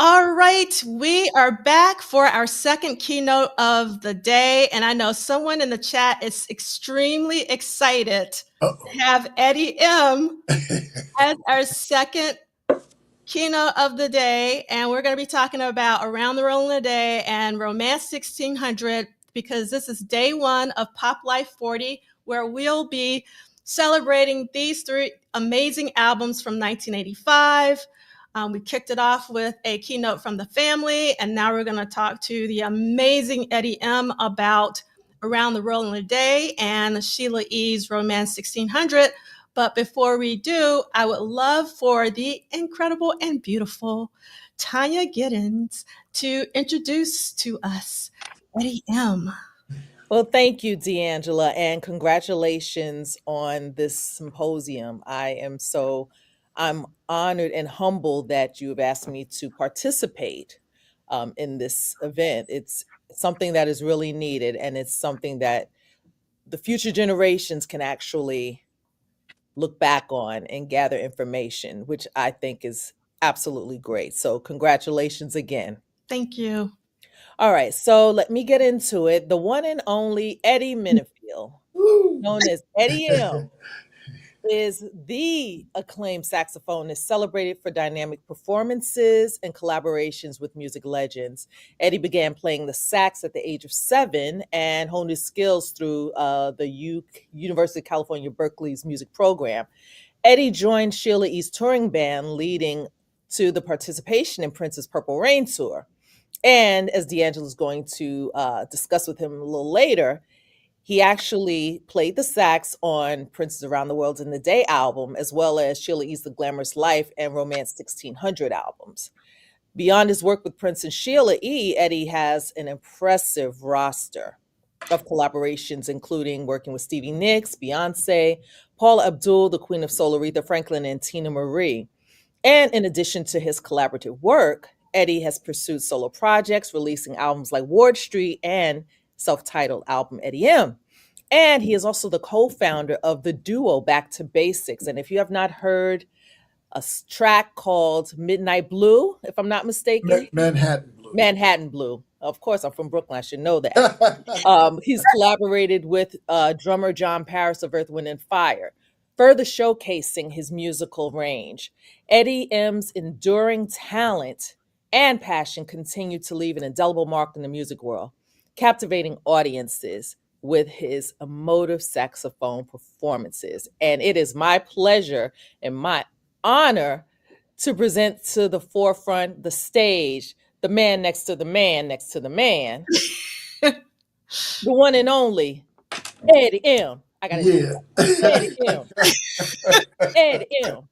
All right, we are back for our second keynote of the day, and I know someone in the chat is extremely excited to have Eddie M as our second keynote of the day, and we're going to be talking about Around the World in a Day and Romance 1600, because this is day one of Pop Life 40, where we'll be celebrating these three amazing albums from 1985. We kicked it off with a keynote from the family, and now we're going to talk to the amazing Eddie M about Around the World in a Day and Sheila E's Romance 1600. But before we do, I would love for the incredible and beautiful Tanya Giddens to introduce to us Eddie M. Well, thank you, D'Angela, and congratulations on this symposium. I'm honored and humbled that you have asked me to participate in this event. It's something that is really needed, and it's something that the future generations can actually look back on and gather information, which I think is absolutely great. So congratulations again. Thank you. All right, so let me get into it. The one and only Eddie Minifield, known as Eddie M, is the acclaimed saxophonist celebrated for dynamic performances and collaborations with music legends. Eddie began playing the sax at the age of 7 and honed his skills through the University of California, Berkeley's music program. Eddie joined Sheila E's touring band, leading to the participation in Prince's Purple Rain tour. And as D'Angelo is going to discuss with him a little later, he actually played the sax on Prince's Around the World in the Day album, as well as Sheila E's The Glamorous Life and Romance 1600 albums. Beyond his work with Prince and Sheila E, Eddie has an impressive roster of collaborations, including working with Stevie Nicks, Beyonce, Paula Abdul, the Queen of Soul, Aretha Franklin, and Tina Marie. And in addition to his collaborative work, Eddie has pursued solo projects, releasing albums like Ward Street and self-titled album Eddie M. And he is also the co-founder of the duo Back to Basics. And if you have not heard a track called Midnight Blue, if I'm not mistaken, Manhattan Blue. Manhattan Blue. Of course, I'm from Brooklyn. I should know that. He's collaborated with drummer John Paris of Earth, Wind and Fire, further showcasing his musical range. Eddie M's enduring talent and passion continue to leave an indelible mark in the music world, captivating audiences with his emotive saxophone performances. And it is my pleasure and my honor to present to the forefront, the stage, the man next to the man next to the man, the one and only Eddie M. I got to Eddie M. Eddie M.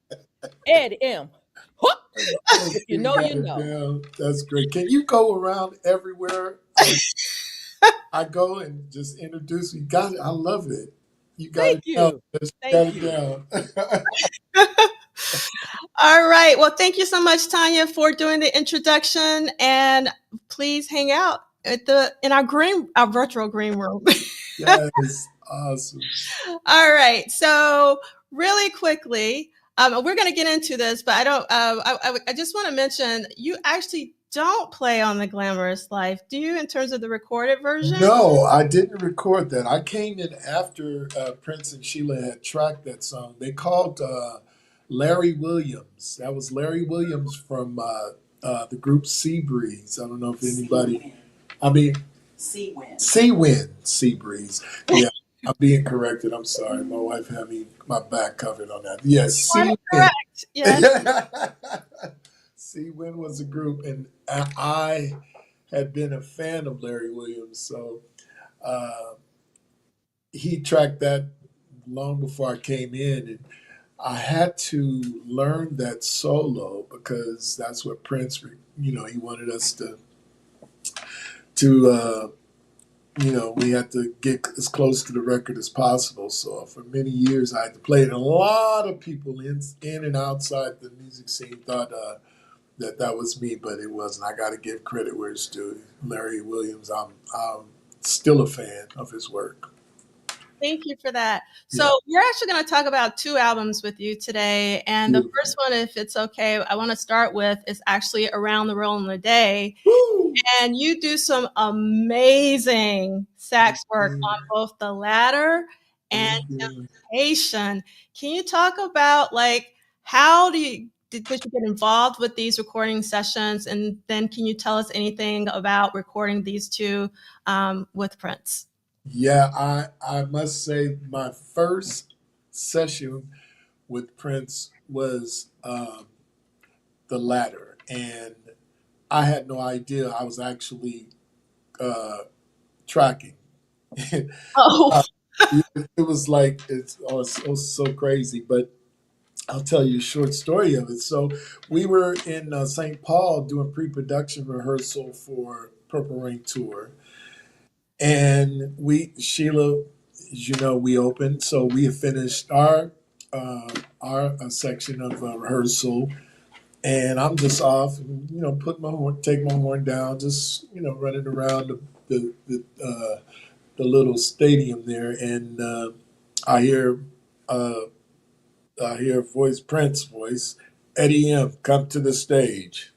Eddie M. If you know, you know. That's great. Can you go around everywhere? I go and just introduce. You got it. I love it. You got Thank it you. down. Thank you. Down. All right. Well, thank you so much, Tanya, for doing the introduction. And please hang out in our virtual green room. Yes, awesome. All right. So really quickly, we're going to get into this, but I just want to mention you actually don't play on The Glamorous Life, do you, in terms of the recorded version? No, I didn't record that. I came in after Prince and Sheila had tracked that song. They called Larry Williams. That was Larry Williams from the group Seabreeze. I don't know if anybody... Seabreeze. Yeah, I'm being corrected. I'm sorry. My wife had my back covered on that. Yes, correct. Yes. Seawind was a group, and I had been a fan of Larry Williams, so he tracked that long before I came in, and I had to learn that solo because that's what Prince, he wanted us to we had to get as close to the record as possible. So for many years, I had to play it. And a lot of people in and outside the music scene thought that was me, but it wasn't. I got to give credit where it's due. Larry Williams, I'm still a fan of his work. Thank you for that. So we're actually going to talk about 2 albums with you today. And the first one, if it's okay, I want to start with is actually Around the World in a Day. Woo! And you do some amazing sax work on both the latter and Temptation. Can you talk about like how did you get involved with these recording sessions? And then can you tell us anything about recording these 2 with Prince? Yeah, I must say my first session with Prince was the latter, and I had no idea I was actually tracking. Oh, It was like it was so crazy, but I'll tell you a short story of it. So we were in St. Paul doing pre-production rehearsal for Purple Rain Tour, and Sheila, as you know, we opened. So we had finished our section of rehearsal, and I'm just off, put my horn, take my horn down, just running around the little stadium there, and I hear uh, I hear a voice, Prince's voice, Eddie M, come to the stage.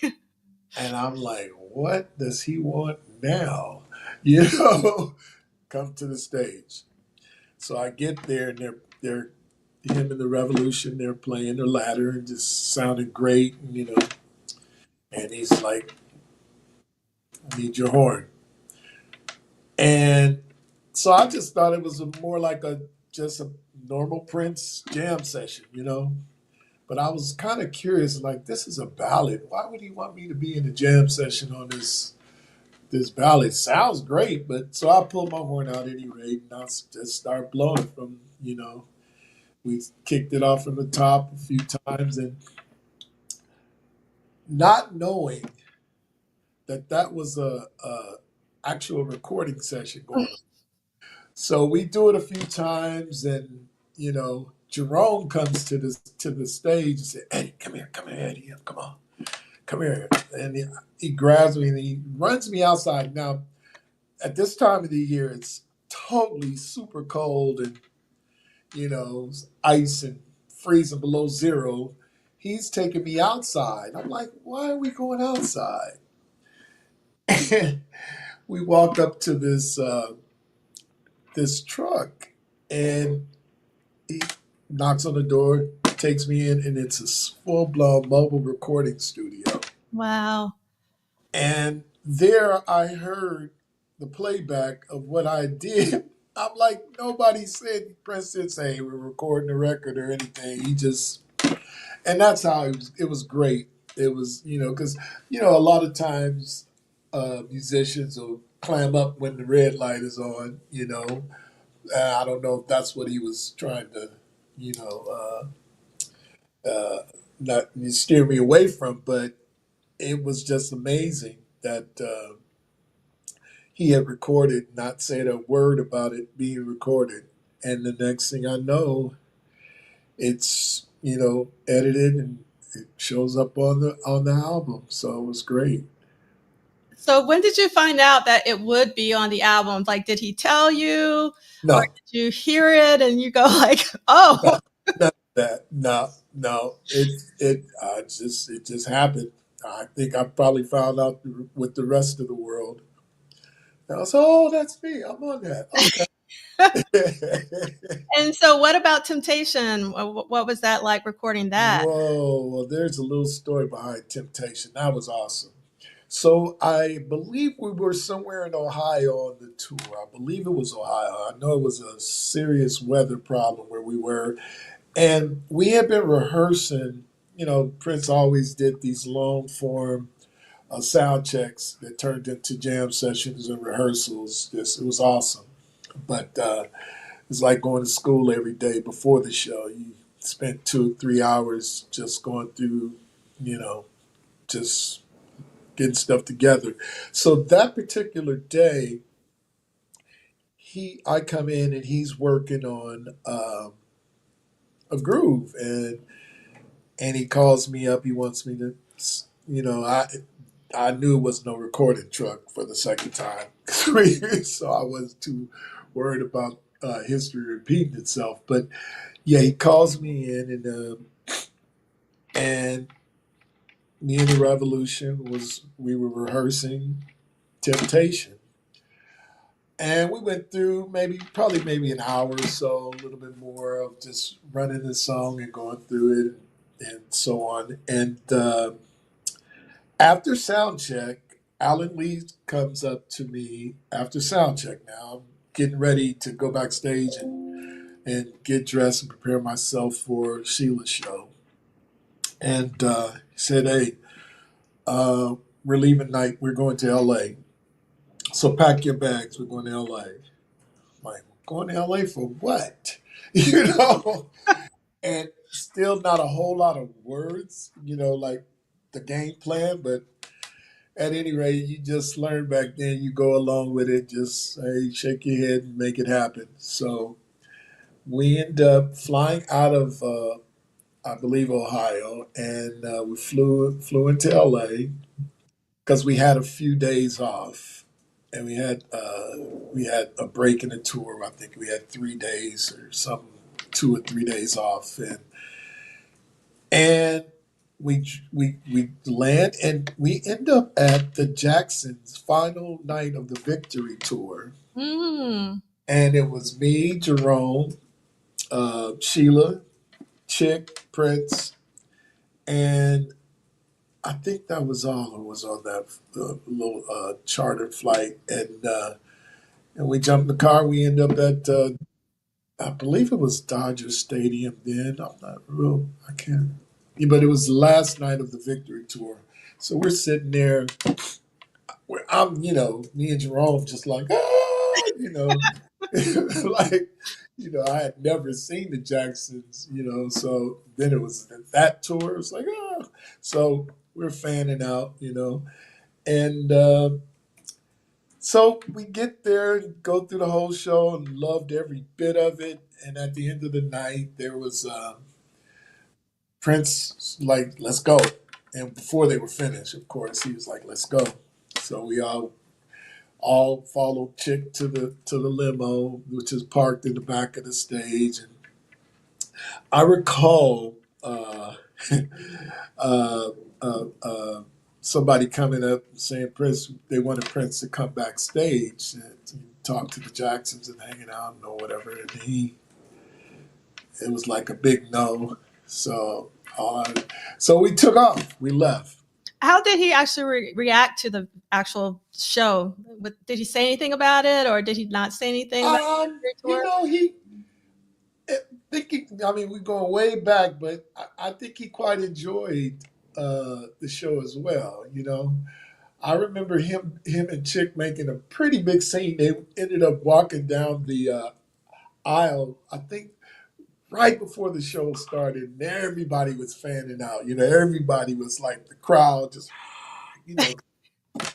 And I'm like, what does he want now? Come to the stage. So I get there, and they're him and the Revolution, they're playing the ladder and just sounded great, and he's like, I need your horn. And so I just thought it was more like just a normal Prince jam session, But I was kind of curious, like, this is a ballad. Why would he want me to be in a jam session on this ballad? Sounds great, but so I pulled my horn out anyway, and I just start blowing from, we kicked it off from the top a few times, and not knowing that was a actual recording session going on. So we do it a few times, and Jerome comes to the stage and said, "Eddie, come here, Eddie, come on, come here." And he grabs me and he runs me outside. Now, at this time of the year, it's totally super cold, and ice and freezing below zero. He's taking me outside. I'm like, "Why are we going outside?" And we walk up to this truck, and he knocks on the door, takes me in, and it's a full-blown mobile recording studio. wow. And there I heard the playback of what I did. I'm like, nobody said, Prince didn't say, "Hey, we're recording a record" or anything. He just, and that's how it was great. It was, because, a lot of times musicians will clam up when the red light is on, I don't know if that's what he was trying to, you know, not steer me away from, but it was just amazing that he had recorded, not said a word about it being recorded. And the next thing I know, it's, edited and it shows up on the album. So it was great. So when did you find out that it would be on the album? Like, did he tell you? No. Or did you hear it and you go like, oh. Not that. No. It just happened. I think I probably found out with the rest of the world. I was, oh, that's me. I'm on that. Okay. And so what about Temptation? What was that like recording that? Whoa. Well, there's a little story behind Temptation. That was awesome. So I believe we were somewhere in Ohio on the tour. I believe it was Ohio. I know it was a serious weather problem where we were. And we had been rehearsing. Prince always did these long form sound checks that turned into jam sessions and rehearsals. It was awesome. But it's like going to school every day before the show. You spent 2 or 3 hours just going through, just getting stuff together. So that particular day, I come in and he's working on a groove, and he calls me up. He wants me to, I knew it was no recording truck for the second time, so I wasn't too worried about history repeating itself. But yeah, he calls me in, and me and the Revolution we were rehearsing Temptation. And we went through probably an hour or so, a little bit more of just running the song and going through it and so on. And after sound check, Alan Lee comes up to me after sound check. Now I'm getting ready to go backstage and get dressed and prepare myself for Sheila's show. And he said, "Hey, we're leaving tonight. We're going to LA. So pack your bags. We're going to LA." Like, going to LA for what? You know? And still not a whole lot of words, like the game plan. But at any rate, you just learn back then, you go along with it, just hey, shake your head and make it happen. So we end up flying out of, I believe, Ohio, and we flew into LA because we had a few days off. And we had a break in the tour. I think we had 3 days or something, 2 or 3 days off, and we land and we end up at the Jacksons' final night of the Victory tour. Mm. And it was me, Jerome, Sheila, Chick, Prince, and I think that was all who was on that little chartered flight. And we jumped in the car. We end up at I believe it was Dodger Stadium then. I'm not real. I can't. Yeah, but it was the last night of the Victory tour. So we're sitting there. I'm, me and Jerome just like, like, I had never seen the Jacksons, So then it was that tour. It was like, oh. So we're fanning out, And so we get there and go through the whole show and loved every bit of it. And at the end of the night, there was Prince like, let's go. And before they were finished, of course, he was like, let's go. So we all followed Chick to the limo, which is parked in the back of the stage. And I recall uh, somebody coming up saying they wanted Prince to come backstage and to talk to the Jacksons and hanging out or whatever. And it was like a big no. So we took off. We left. How did he actually react to the actual show? Did he say anything about it, or did he not say anything about it? We're going way back, but I think he quite enjoyed the show as well. I remember him and Chick making a pretty big scene. They ended up walking down the aisle, I think, right before the show started, and everybody was fanning out. Everybody was like the crowd, just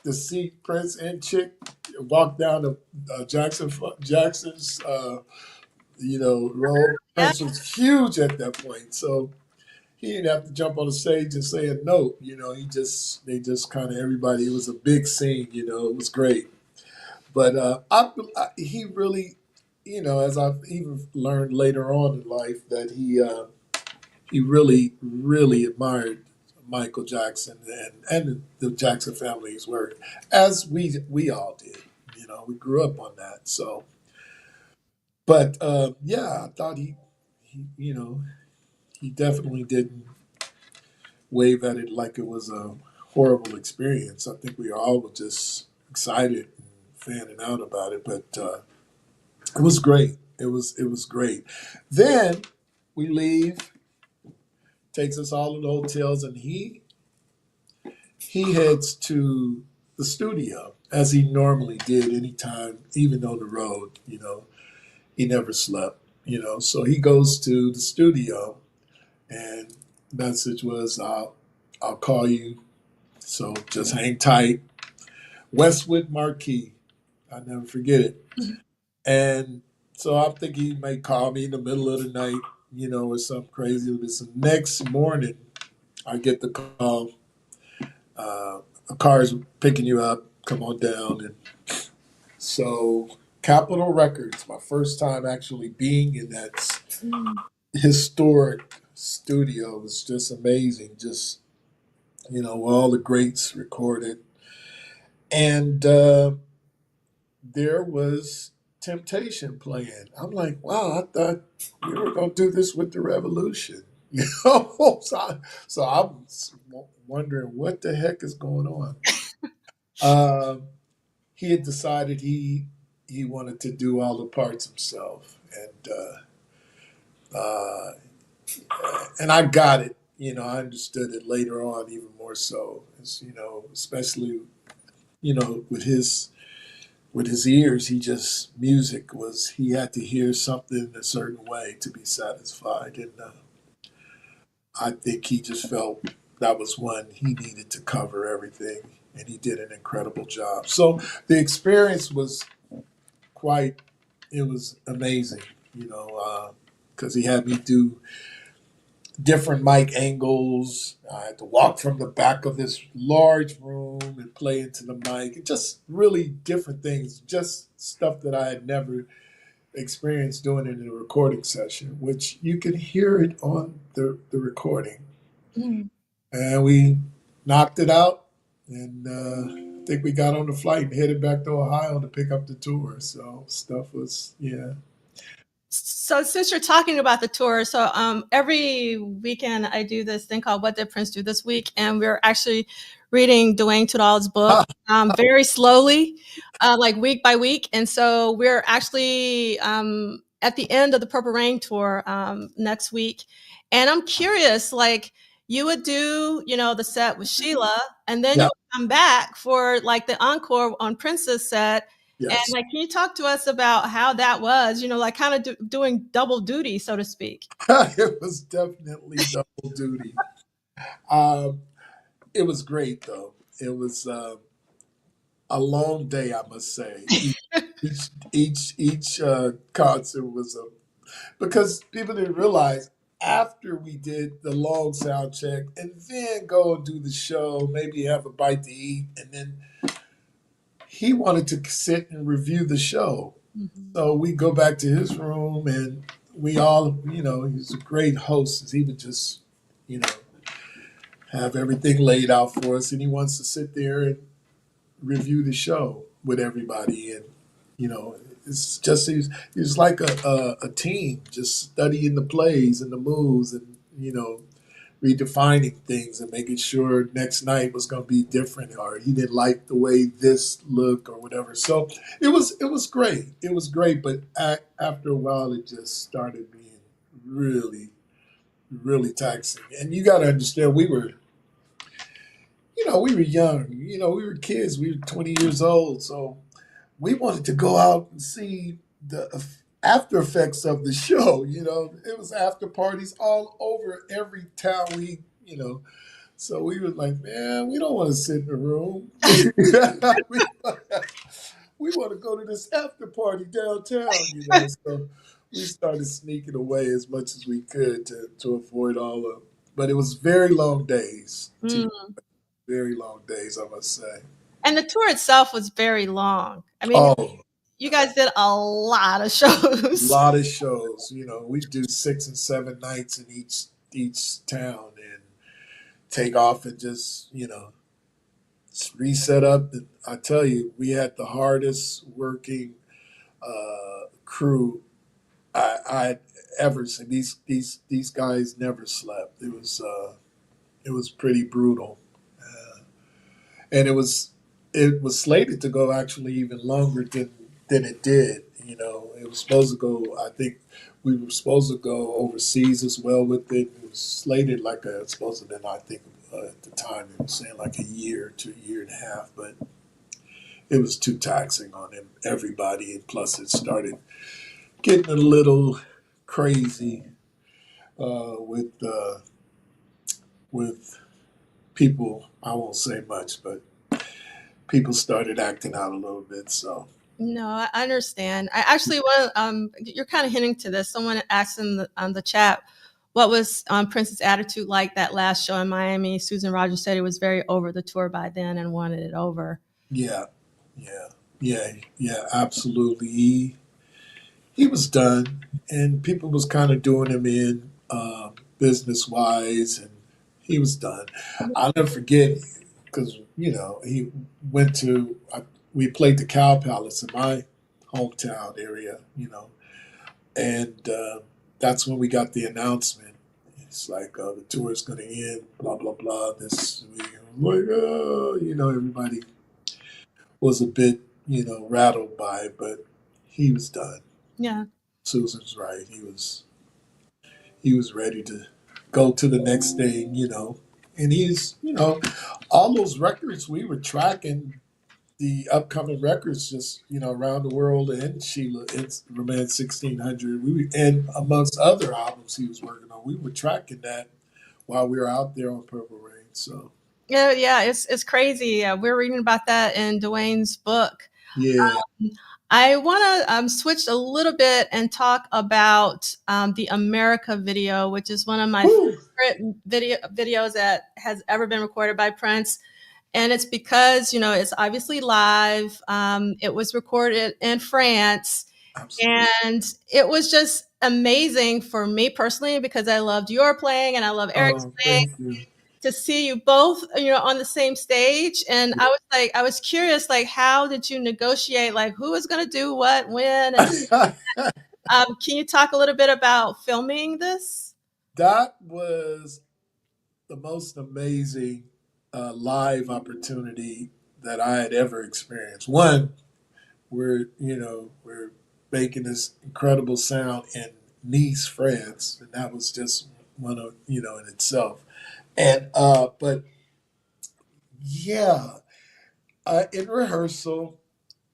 to see Prince and Chick walk down the Jackson's road. Prince was huge at that point, so he didn't have to jump on the stage and say a note. They just kind of everybody. It was a big scene. It was great. But he really, as I've even learned later on in life, that he really, really admired Michael Jackson and the Jackson family's work, as we all did. We grew up on that. So, but I thought he he definitely didn't wave at it like it was a horrible experience. I think we all were just excited and fanning out about it, but it was great. It was great. Then we leave, takes us all to the hotels, and he heads to the studio as he normally did anytime, even on the road. He never slept. So he goes to the studio, and message was, I'll call you. So just hang tight. Westwood Marquee. I never forget it. And so I'm thinking he may call me in the middle of the night, or something crazy. So next morning, I get the call. A car is picking you up. Come on down. And so Capitol Records, my first time actually being in that historic studio was just amazing. Just, all the greats recorded. And there was Temptation playing. I'm like, wow, I thought we were going to do this with the Revolution. So I'm wondering what the heck is going on. He had decided he wanted to do all the parts himself, and I got it. I understood it later on even more so. Especially with his ears, he had to hear something a certain way to be satisfied, and I think he just felt that was one he needed to cover everything, and he did an incredible job. So the experience was it was amazing, because he had me do different mic angles. I had to walk from the back of this large room and play into the mic. Just really different things, just stuff that I had never experienced doing in a recording session, which you can hear it on the recording. And we knocked it out, and I think we got on the flight and headed back to Ohio to pick up the tour. So stuff was, yeah. So since you're talking about the tour, so every weekend I do this thing called What Did Prince Do This Week? And we're actually reading Dwayne Tudall's book very slowly, like week by week. And so we're actually at the end of the Purple Rain tour next week. And I'm curious, like you would do, the set with Sheila, and then you would come back for like the encore on Prince's set. Yes. And like, can you talk to us about how that was, like kind of doing double duty, so to speak? It was definitely double duty. It was great though. It was a long day, I must say. Each concert was because people didn't realize after we did the long sound check and then go and do the show, maybe have a bite to eat, and then he wanted to sit and review the show. So we go back to his room, and we all, he's a great host. He would just, have everything laid out for us, and he wants to sit there and review the show with everybody. And, it's just, he's like a team, just studying the plays and the moves and, redefining things and making sure next night was going to be different, or he didn't like the way this looked or whatever. So it was great. It was great. But after a while, it just started being really, really taxing. And you got to understand, we were young, we were kids, we were 20 years old. So we wanted to go out and see the after effects of the show. It was after parties all over every town so we were like, man, we don't want to sit in the room. we want to go to this after party downtown. So we started sneaking away as much as we could to avoid all of, but it was very long days. Very long days, I must say. And the tour itself was very long. I mean, you guys did a lot of shows. A lot of shows. We do 6 and 7 nights in each town and take off and just, reset up. And I tell you, we had the hardest working crew I ever seen. These guys never slept. It was pretty brutal, and it was slated to go actually even longer than it did. It was supposed to go. I think we were supposed to go overseas as well with it. It was slated like supposed to been, I think at the time it was saying like a year to a year and a half, but it was too taxing on everybody, and plus it started getting a little crazy with people. I won't say much, but people started acting out a little bit. So no, I understand. I actually want you're kind of hinting to this. Someone asked in the chat, what was Prince's attitude like that last show in Miami? Susan Rogers said he was very over the tour by then and wanted it over. Yeah. yeah, absolutely. He was done, and people was kind of doing him in business wise, and he was done. I'll never forget because he went to we played the Cow Palace in my hometown area, and that's when we got the announcement. It's like the tour is going to end, blah blah blah. This like everybody was a bit rattled by it, but he was done. Yeah. Susan's right. He was ready to go to the next thing, and he's all those records we were tracking the upcoming records just around the world, and Sheila it's Romance 1600 and amongst other albums he was working on, we were tracking that while we were out there on Purple Rain. So Yeah, it's crazy. We're reading about that in Dwayne's book. yeah. I want to switch a little bit and talk about the America video, which is one of my favorite videos that has ever been recorded by Prince. And it's because, it's obviously live. It was recorded in France. Absolutely. And it was just amazing for me personally because I loved your playing and I love Eric's playing. Thank you. To see you both, on the same stage. And I was curious, like, how did you negotiate, like, who is going to do what, when? And can you talk a little bit about filming this? That was the most amazing live opportunity that I had ever experienced. One, we're making this incredible sound in Nice, France, and that was just one of in itself. And but yeah, in rehearsal,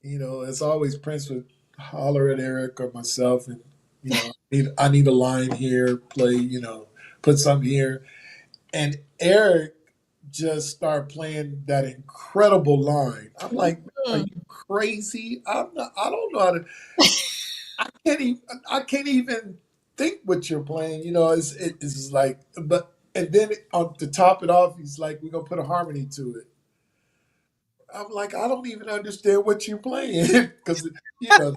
as always, Prince would holler at Eric or myself, and I need a line here, play, put something here, and Eric just started playing that incredible line. I'm like, are you crazy? I'm not. I don't know how to. I can't even think what you're playing. It's like, but and then to top it off, he's like, we're gonna put a harmony to it. I'm like, I don't even understand what you're playing because the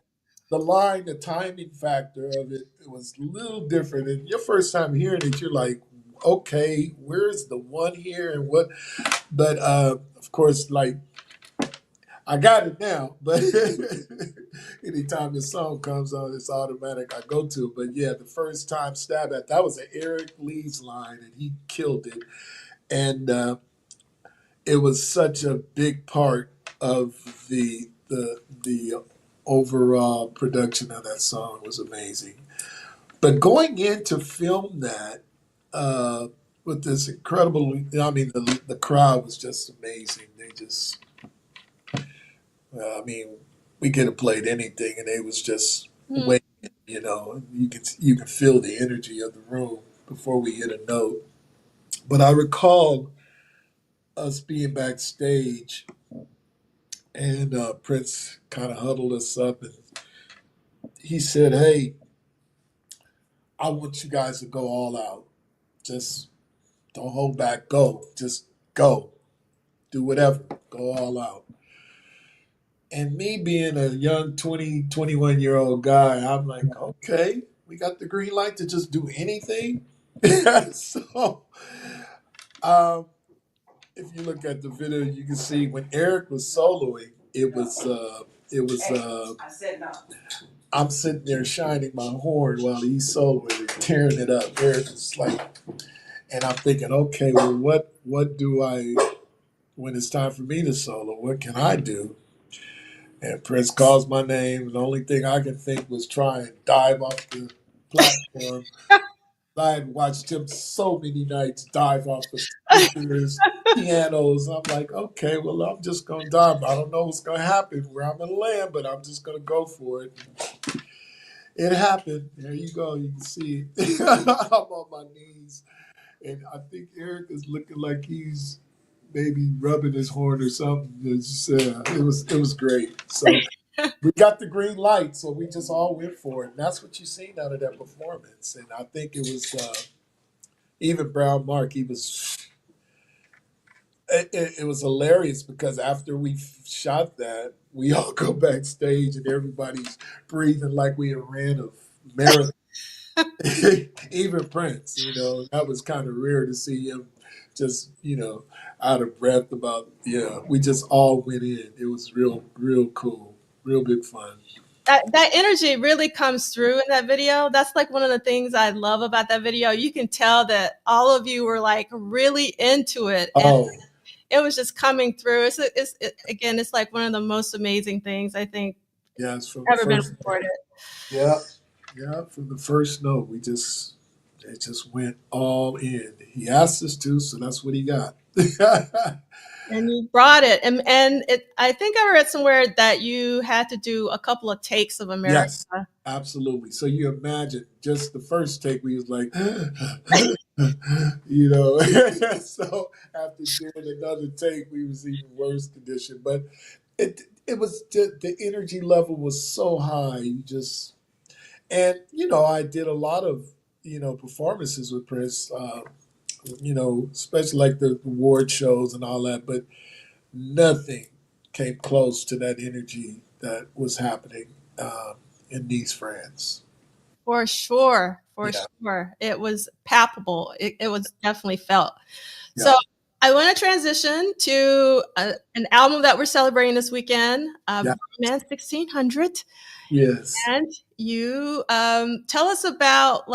line, the timing factor of it was a little different. And your first time hearing it, you're like, okay, where's the one here and what? But of course, like I got it now. But anytime the song comes on, it's automatic. I go to it. But yeah, the first time stab at that was an Eric Lee's line, and he killed it. And it was such a big part of the overall production of that song. Was amazing. But going in to film that with this incredible, I mean, the crowd was just amazing. They just, I mean, we could have played anything, and they was just waiting. You can feel the energy of the room before we hit a note. But I recall us being backstage, and Prince kind of huddled us up, and he said, "Hey, I want you guys to go all out. Just don't hold back. Go. Just go. Do whatever. Go all out." And me being a young 20, 21-year-old guy, I'm like, okay, we got the green light to just do anything. So, um, if you look at the video, you can see when Eric was soloing, I said no. I'm sitting there shining my horn while he's soloing and tearing it up. Eric is like, and I'm thinking, okay, well, what do I, when it's time for me to solo, what can I do? And Prince calls my name. The only thing I could think was try and dive off the platform. I had watched him so many nights dive off the speakers, pianos. I'm like, okay, well, I'm just going to dive. I don't know what's going to happen, where I'm going to land, but I'm just going to go for it. It happened. There you go. You can see it. I'm on my knees. And I think Eric is looking like he's maybe rubbing his horn or something. It was great. So we got the green light, so we just all went for it. And that's what you seen out of that performance. And I think it was even Brown Mark, he was it was hilarious because after we shot that, we all go backstage and everybody's breathing like we had ran a marathon. Even Prince, that was kind of rare to see him just, out of breath about, we just all went in. It was real cool, real big fun. That energy really comes through in that video. That's like one of the things I love about that video. You can tell that all of you were like really into it. And it was just coming through. Again, it's like one of the most amazing things I think ever been recorded. Yeah, from the first note, it just went all in. He asked us to, so that's what he got. And you brought it, and I think I read somewhere that you had to do a couple of takes of America. Yes, absolutely. So you imagine just the first take, we was like, So after doing another take, we was even worse condition. But it was the energy level was so high. And I did a lot of performances with Prince. Especially like the award shows and all that, but nothing came close to that energy that was happening in Nice, France. For sure. Sure. It was palpable. It was definitely felt. Yeah. So I want to transition to an album that we're celebrating this weekend, Man 1600. Yes. And you tell us about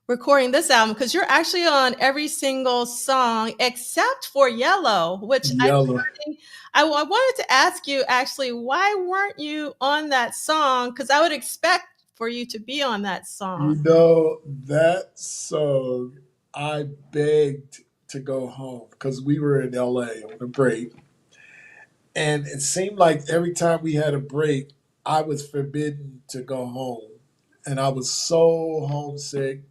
recording this album, because you're actually on every single song except for Yellow, which I wanted to ask you actually, why weren't you on that song? Because I would expect for you to be on that song. That song, I begged to go home because we were in LA on a break. And it seemed like every time we had a break, I was forbidden to go home. And I was so homesick.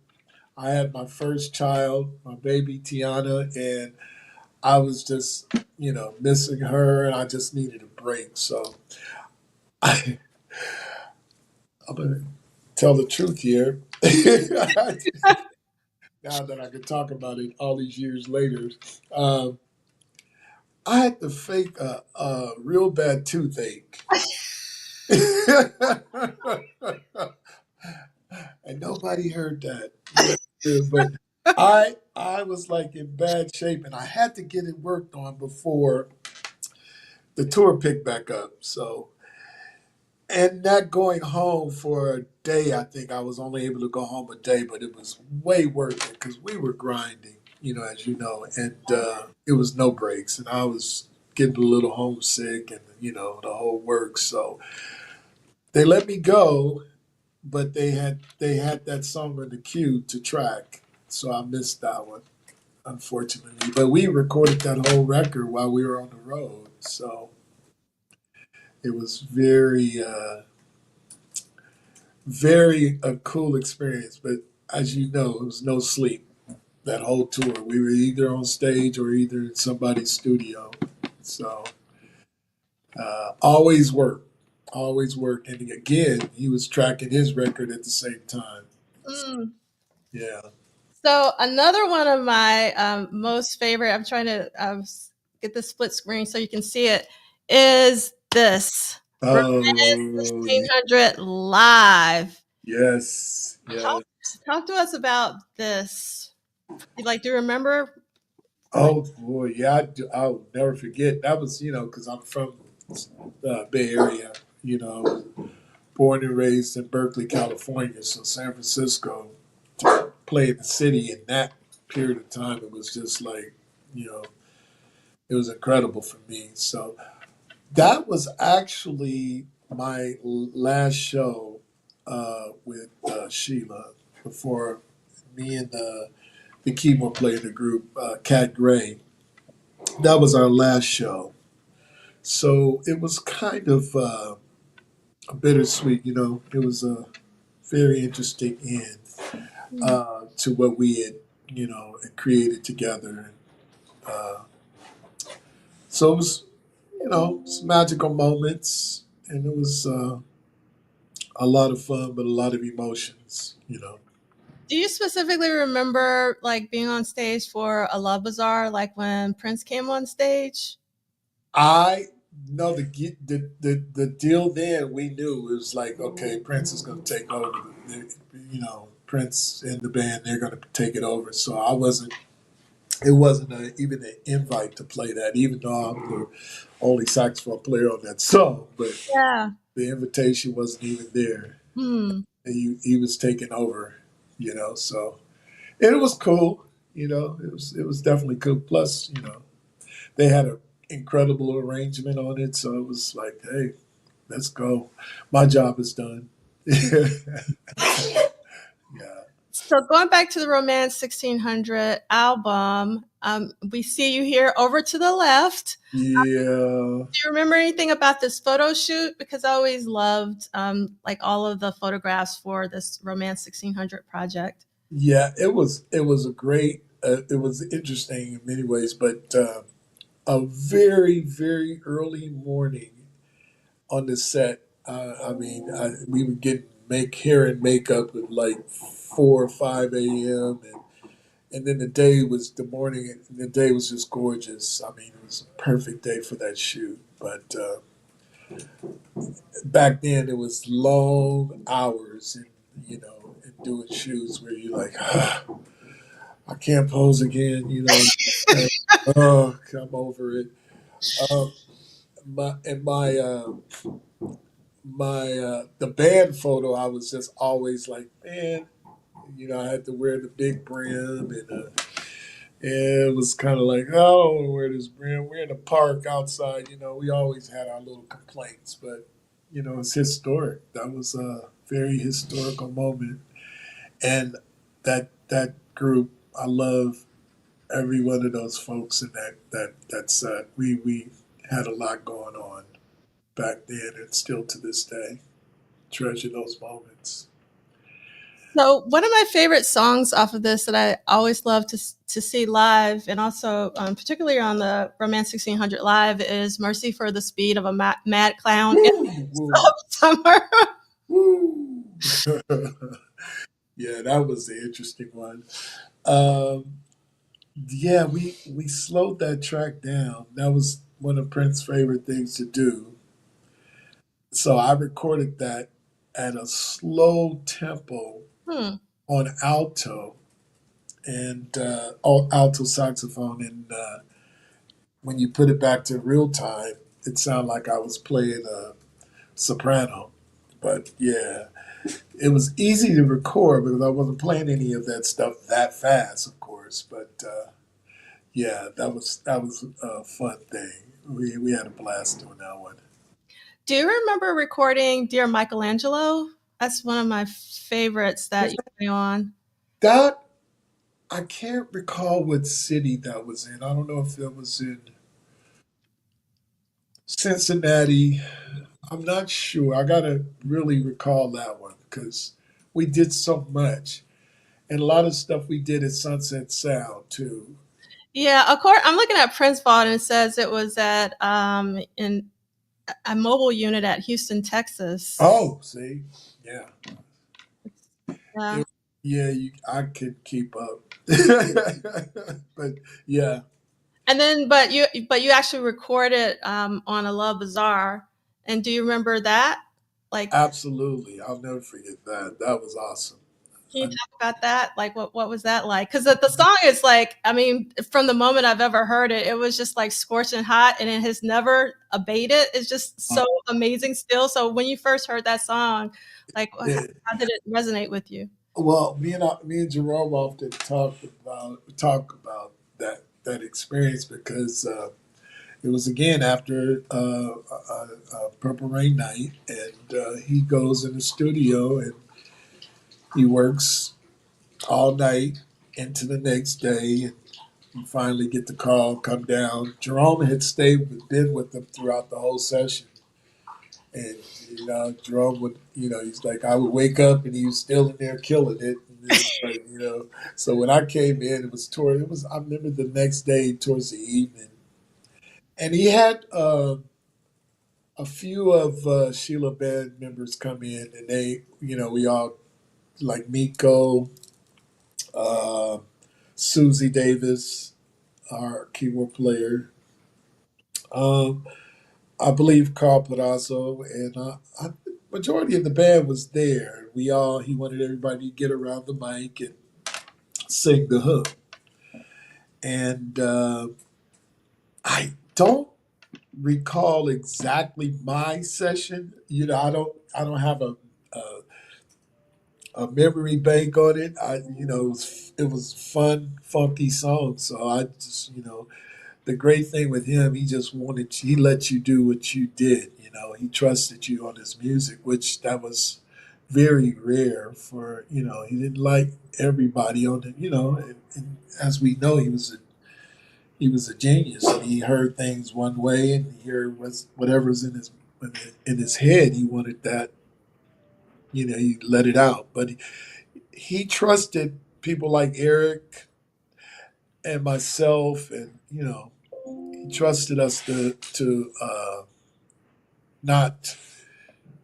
I had my first child, my baby Tiana, and I was just, missing her, and I just needed a break. So I'm going to tell the truth here. Now that I can talk about it all these years later. I had to fake a real bad toothache. And nobody heard that. But I was like in bad shape, and I had to get it worked on before the tour picked back up. So, and not going home for a day, I think I was only able to go home a day, but it was way worth it because we were grinding, as you know, and it was no breaks, and I was getting a little homesick and, the whole works. So they let me go, but they had that song on the queue to track. So I missed that one, unfortunately. But we recorded that whole record while we were on the road. So it was very, very a cool experience. But as you know, it was no sleep that whole tour. We were either on stage or either in somebody's studio. So always work. And again, he was tracking his record at the same time. Mm. Yeah. So another one of my most favorite, I'm trying to get the split screen so you can see it, is this. Oh, 1600 live. Yes. Talk to us about this. Do you remember? Oh boy, yeah, I'll never forget. That was, because I'm from the Bay Area, born and raised in Berkeley, California. So San Francisco, to play in the city in that period of time, it was just like, it was incredible for me. So that was actually my last show with Sheila before me and the keyboard player in the group, Cat Gray. That was our last show. So it was kind of bittersweet, It was a very interesting end to what we had, created together. So it was, some magical moments, and it was a lot of fun, but a lot of emotions, Do you specifically remember like being on stage for a Love Bazaar, like when Prince came on stage? I know the deal then we knew it was like, okay, Prince is going to take over. Prince and the band, they're going to take it over. So it wasn't even an invite to play that, even though I'm the only saxophone player on that song. But Yeah. the invitation wasn't even there. Hmm. He was taking over, so, and it was cool. It was definitely cool. Plus, they had an incredible arrangement on it, so it was like, hey, let's go. My job is done. Yeah. So going back to the Romance 1600 album, we see you here over to the left. Yeah. Do you remember anything about this photo shoot? Because I always loved like all of the photographs for this Romance 1600 project. Yeah, it was a great. It was interesting in many ways, but a very very early morning on the set. We were getting hair and makeup at like 4 or 5 a.m. and then the morning, and the day was just gorgeous. I mean, it was a perfect day for that shoot. But back then, it was long hours, and doing shoots where you're like, I can't pose again, oh, I'm over it. Um, the band photo, I was just always like, man, I had to wear the big brim, and it was kind of like, oh, I don't want to wear this brim. We're in a park outside, we always had our little complaints, but it's historic. That was a very historical moment, and that group, I love every one of those folks in that set. We had a lot going on back then, and still to this day, treasure those moments. So one of my favorite songs off of this that I always love to see live, and also particularly on the Romance 1600 live, is "Mercy for the Speed of a Mad Clown" in summer. Woo. Yeah, that was the interesting one. Um, yeah, we slowed that track down. That was one of Prince's favorite things to do. So I recorded that at a slow tempo on alto and alto saxophone, and when you put it back to real time, it sounded like I was playing a soprano. But yeah, it was easy to record because I wasn't playing any of that stuff that fast, of course. But yeah, that was a fun thing. We had a blast doing that one. Do you remember recording "Dear Michelangelo"? That's one of my favorites that you play on. That I can't recall what city that was in. I don't know if it was in Cincinnati. I'm not sure. I gotta really recall that one because we did so much, and a lot of stuff we did at Sunset Sound too. Yeah, of course. I'm looking at Prince Vault, and it says it was at in a mobile unit at Houston, Texas. Oh, see, yeah, Yeah. yeah. I could keep up, but yeah. And then, but you actually recorded on a Love Bazaar, and do you remember that? Like, Absolutely, I'll never forget that. That was awesome. can you talk about that? Like, what was that like? Because the song is like, I mean, from the moment I've ever heard it, it was just like scorching hot, and it has never abated. It's just so amazing still. So when you first heard that song, like, how did it resonate with you? Well, me and Jerome often talk about that experience because it was again after a Purple Rain night, and he goes in the studio and he works all night into the next day, and you finally get the call, come down. Jerome had been with them throughout the whole session, and Jerome would, he's like, I would wake up and he was still in there killing it. And like, so when I came in, I remember the next day towards the evening, and he had a few of Sheila band members come in, and they, we all like Miko, Susie Davis, our keyboard player. Um, I believe Carl Palazzo, and majority of the band was there. He wanted everybody to get around the mic and sing the hook. And I don't recall exactly my session. I don't have a memory bank on it. It was fun, funky songs. So I just, the great thing with him, he let you do what you did. He trusted you on his music, which that was very rare for, he didn't like everybody on it, and as we know, he was a genius, and he heard things one way, and he heard whatever's in his head. He wanted that, he let it out. But he trusted people like Eric and myself, and he trusted us to not,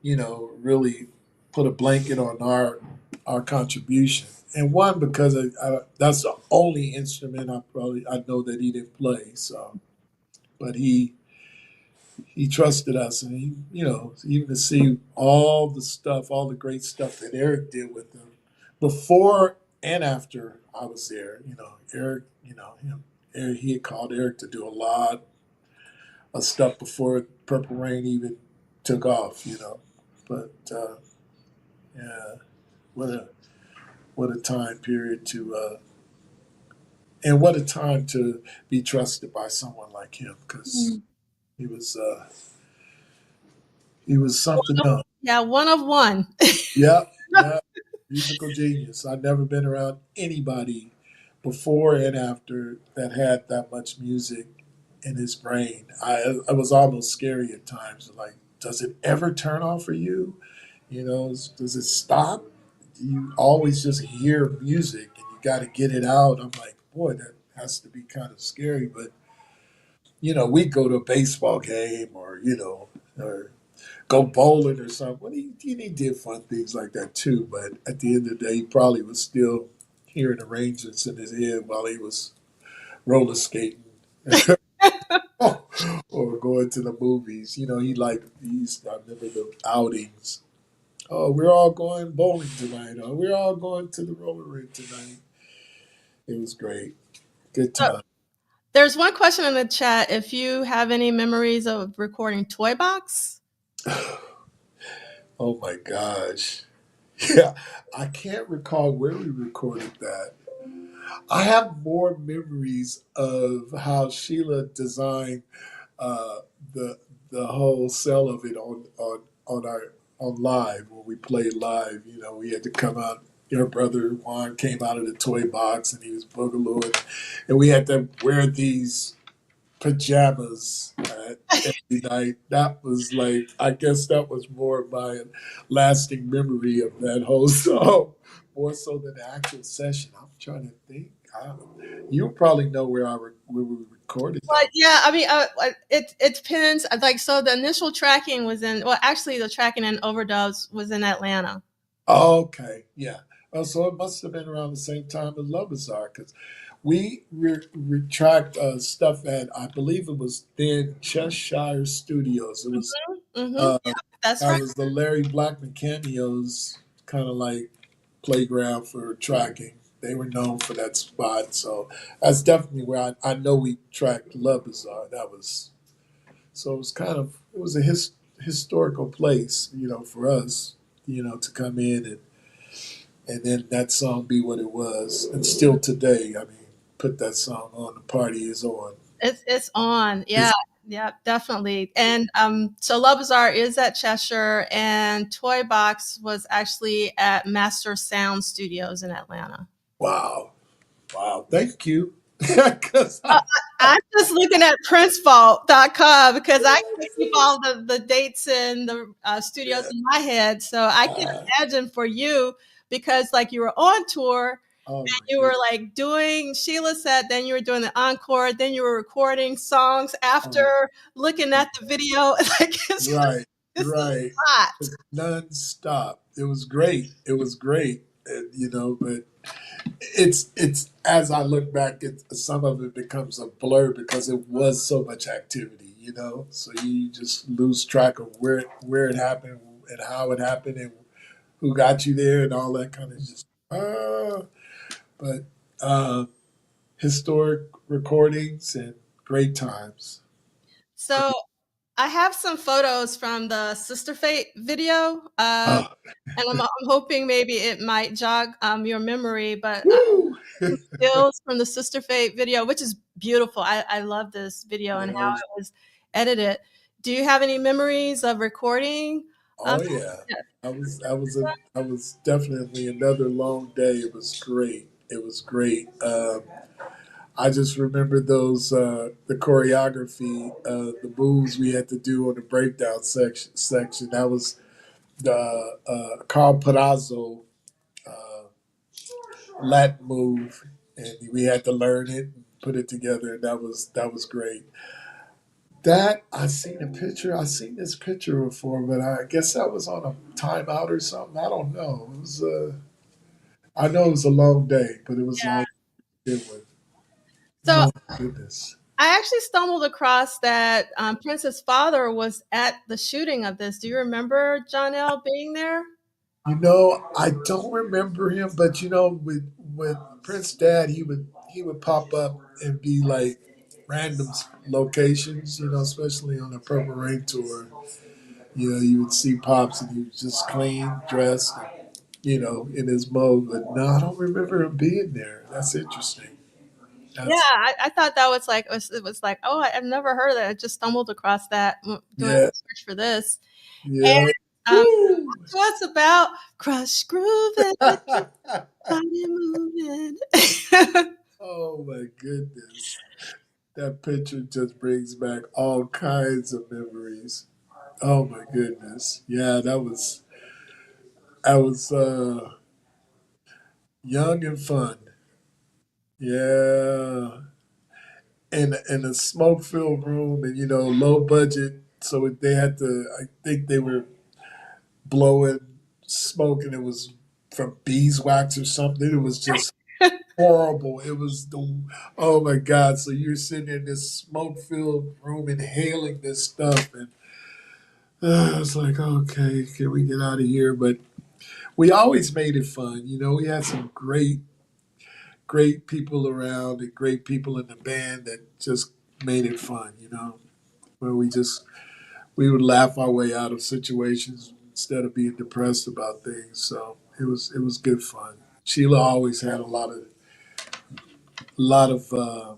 really put a blanket on our contribution. And one, because that's the only instrument I know that he didn't play. So, but he trusted us, and even to see all the great stuff that Eric did with them before and after I was there. Eric, Eric, he had called Eric to do a lot of stuff before Purple Rain even took off. But yeah, what a what a time period and what a time to be trusted by someone like him, because he was uh, he was something else. Yeah, one of one. Yeah, yeah, musical genius. I've never been around anybody before and after that had that much music in his brain. I was almost scary at times. Like, does it ever turn off for you? Does it stop? You always just hear music and you got to get it out. I'm like, boy, that has to be kind of scary. But we go to a baseball game, or go bowling or something. Well, he did fun things like that too. But at the end of the day, he probably was still hearing arrangements in his head while he was roller skating. Or going to the movies. I remember the outings. Oh, we're all going bowling tonight. Oh, we're all going to the roller rink tonight. It was great. Good time. There's one question in the chat. If you have any memories of recording Toy Box? Oh my gosh. Yeah, I can't recall where we recorded that. I have more memories of how Sheila designed uh, the the whole sell of it on live when we played live. We had to come out. Your brother Juan came out of the toy box and he was boogalooing, and we had to wear these pajamas every night. That was like, I guess that was more of my lasting memory of that whole song, more so than the actual session. I'm trying to think. You probably know where we recorded that. But yeah, I mean, it depends. Like, so the initial tracking was actually the tracking and overdubs was in Atlanta. Okay, yeah. So it must have been around the same time as Love Bizarre, because we retract stuff at, I believe it was then Cheshire Studios. It was That's that right. was the Larry Blackman cameos, kind of like playground for tracking. They were known for that spot, so that's definitely where I know we tracked Love Bizarre. That was so it was a historical place, for us, to come in and then that song be what it was, and still today, I mean, put that song on, the party is on. It's on. Yeah. Yeah, definitely. And so Love Bizarre is at Cheshire, and Toy Box was actually at Master Sound Studios in Atlanta. Wow. Thank you. 'Cause I'm just looking at princevault.com because I can keep all the dates and the studios in my head. So I can imagine for you, because like you were on tour, and you were like doing Sheila set, then you were doing the encore, then you were recording songs after looking at the video. Like, right. it's a lot. Non-stop. It was great. you know, but it's as I look back, some of it becomes a blur because it was so much activity, you know. So you just lose track of where it happened and how it happened and who got you there and all that kind of just. But historic recordings and great times. So I have some photos from the Sister Fate video, Oh, and I'm hoping maybe it might jog your memory. But woo! stills from the Sister Fate video, which is beautiful. I love this video and how it was edited. Do you have any memories of recording? Oh yeah, Yeah. I was definitely another long day. It was great. It was great. I just remember those the choreography, the moves we had to do on the breakdown section. That was the Carl Palazzo uh, Latin move, and we had to learn it and put it together. And that was great. That I seen a picture. I seen this picture before, but I guess that was on a timeout or something. I don't know. It was. I know it was a long day, but it was Yeah. all good one. So Oh goodness. I actually stumbled across that Prince's father was at the shooting of this. Do you remember John L. being there? You know, I don't remember him, but you know, with Prince Dad, he would pop up and be like random locations. You know, especially on the Purple Rain tour. You know, you would see Pops and he was just clean, dressed, you know, in his mode. But no, I don't remember him being there. That's interesting. Yeah, That's I thought that was like it was like, oh, I've never heard of that. I just stumbled across that doing yeah, research for this. yeah. And Woo! talk to us about crush grooving, body moving. Oh my goodness. That picture just brings back all kinds of memories. Oh my goodness. Yeah, that was young and fun. Yeah. In a smoke filled room and you know, low budget. So they had to I think they were blowing smoke and it was from beeswax or something. It was just horrible. It was the oh my god. So you're sitting in this smoke filled room inhaling this stuff and I was like, okay, can we get out of here? But we always made it fun. You know, we had some great people around and great people in the band that just made it fun, you know, where we would laugh our way out of situations instead of being depressed about things. So it was good fun. Sheila always had a lot of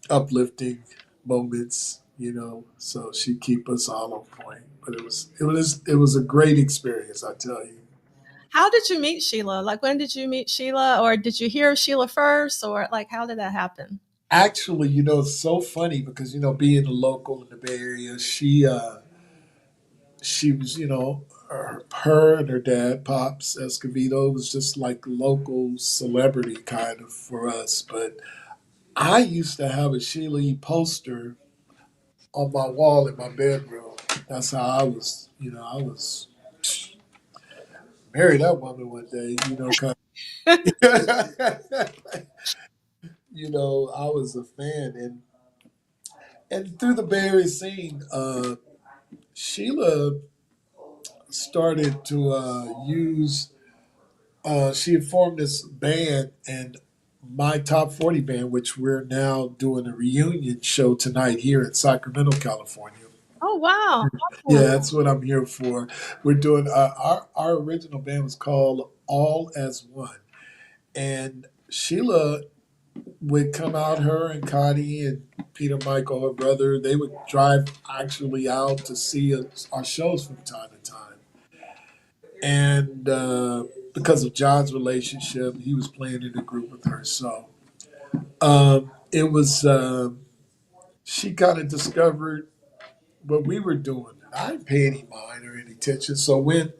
uplifting moments, you know, so she keep us all on point. But it was a great experience, I tell you. How did you meet Sheila? Like, when did you meet Sheila, or did you hear of Sheila first, or like, how did that happen? Actually, you know, it's so funny because you know, being a local in the Bay Area, she was, you know, her and her dad, Pops Escovedo, was just like local celebrity kind of for us. But I used to have a Sheila E poster on my wall in my bedroom. That's how I was, you know, I was married that woman one day, you know, 'cause you know, I was a fan and through the Bay Area scene, Sheila started to use. She had formed this band and my top 40 band, which we're now doing a reunion show tonight here in Sacramento, California. Oh, wow. Yeah, Awesome. that's what I'm here for. We're doing our original band was called All as One, and Sheila would come out. Her and Connie and Peter Michael, her brother, they would drive actually out to see our shows from time to time. And because of John's relationship, he was playing in a group with her. So it was she kind of discovered what we were doing. I didn't pay any mind or any attention. So when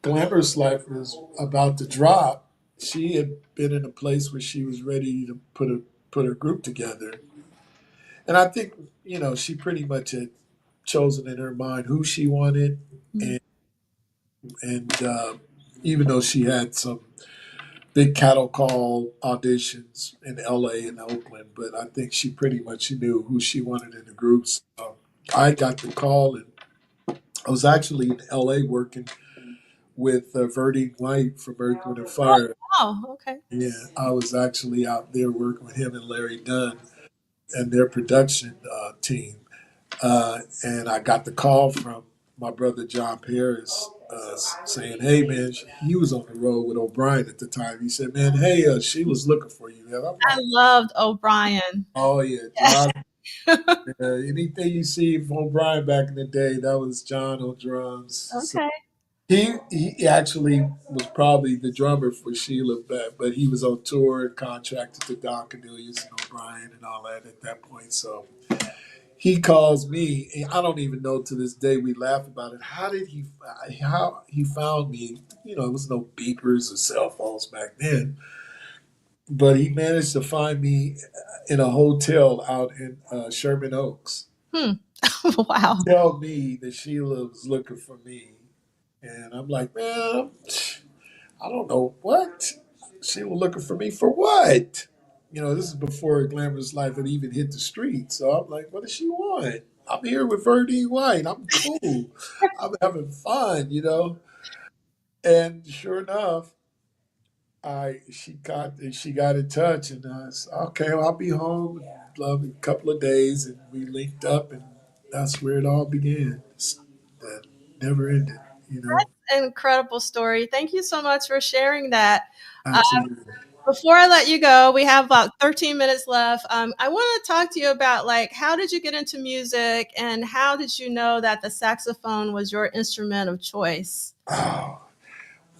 Glamorous Life was about to drop, she had been in a place where she was ready to put her group together. And I think, you know, she pretty much had chosen in her mind who she wanted. Mm. And even though she had some big cattle call auditions in LA and Oakland, but I think she pretty much knew who she wanted in the group. So I got the call, and I was actually in LA working with Verdine White from Earth, Wind and Fire. Oh, okay. Yeah, I was actually out there working with him and Larry Dunn and their production team. And I got the call from my brother John Paris saying, "Hey man, he was on the road with O'Brien at the time. He said, man, hey, she was looking for you." And I'm I like, loved O'Brien. "Oh yeah, John. Anything you see from O'Brien back in the day, that was John on drums." So Okay. he actually was probably the drummer for Sheila back, but he was on tour and contracted to Don Cornelius and O'Brien and all that at that point. So he calls me, and I don't even know to this day. We laugh about it. How he found me? You know, there was no beepers or cell phones back then, but he managed to find me in a hotel out in Sherman Oaks. Hmm. Wow. Tell me that Sheila was looking for me, and I'm like, man, I don't know what. She was looking for me for what? You know, this is before Glamorous Life had even hit the street. So I'm like, what does she want? I'm here with Verdine White. I'm cool. I'm having fun, you know. And sure enough, I she got in touch, and I said, okay, well, I'll be home in a couple of days, and we linked up, and that's where it all began. That never ended, you know. An incredible story. Thank you so much for sharing that. Absolutely. Before I let you go, we have about 13 minutes left. I want to talk to you about, like, how did you get into music, and how did you know that the saxophone was your instrument of choice? Oh,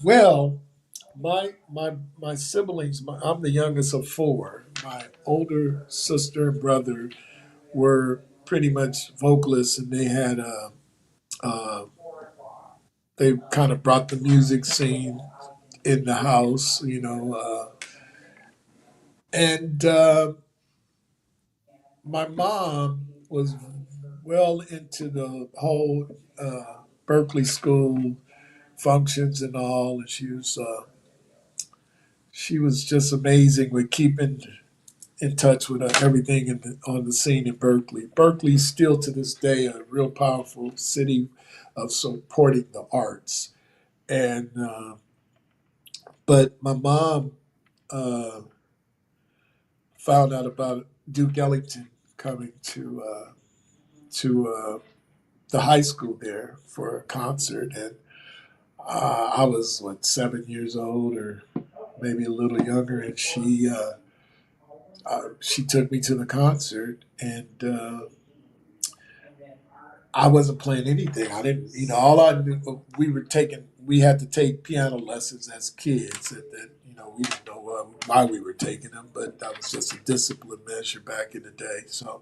well, my siblings. I'm the youngest of four. My older sister and brother were pretty much vocalists, and uh, they kind of brought the music scene in the house, you know. And my mom was well into the whole Berkeley School functions and all, and she was just amazing with keeping in touch with everything on the scene in Berkeley. Berkeley's still to this day a real powerful city of supporting the arts. And but my mom uh, found out about Duke Ellington coming to the high school there for a concert, and I was 7 years old or maybe a little younger, and she took me to the concert, and I wasn't playing anything. I didn't, you know, all I knew, we had to take piano lessons as kids. And then, you know, we didn't know why we were taking them, but that was just a discipline measure back in the day. So,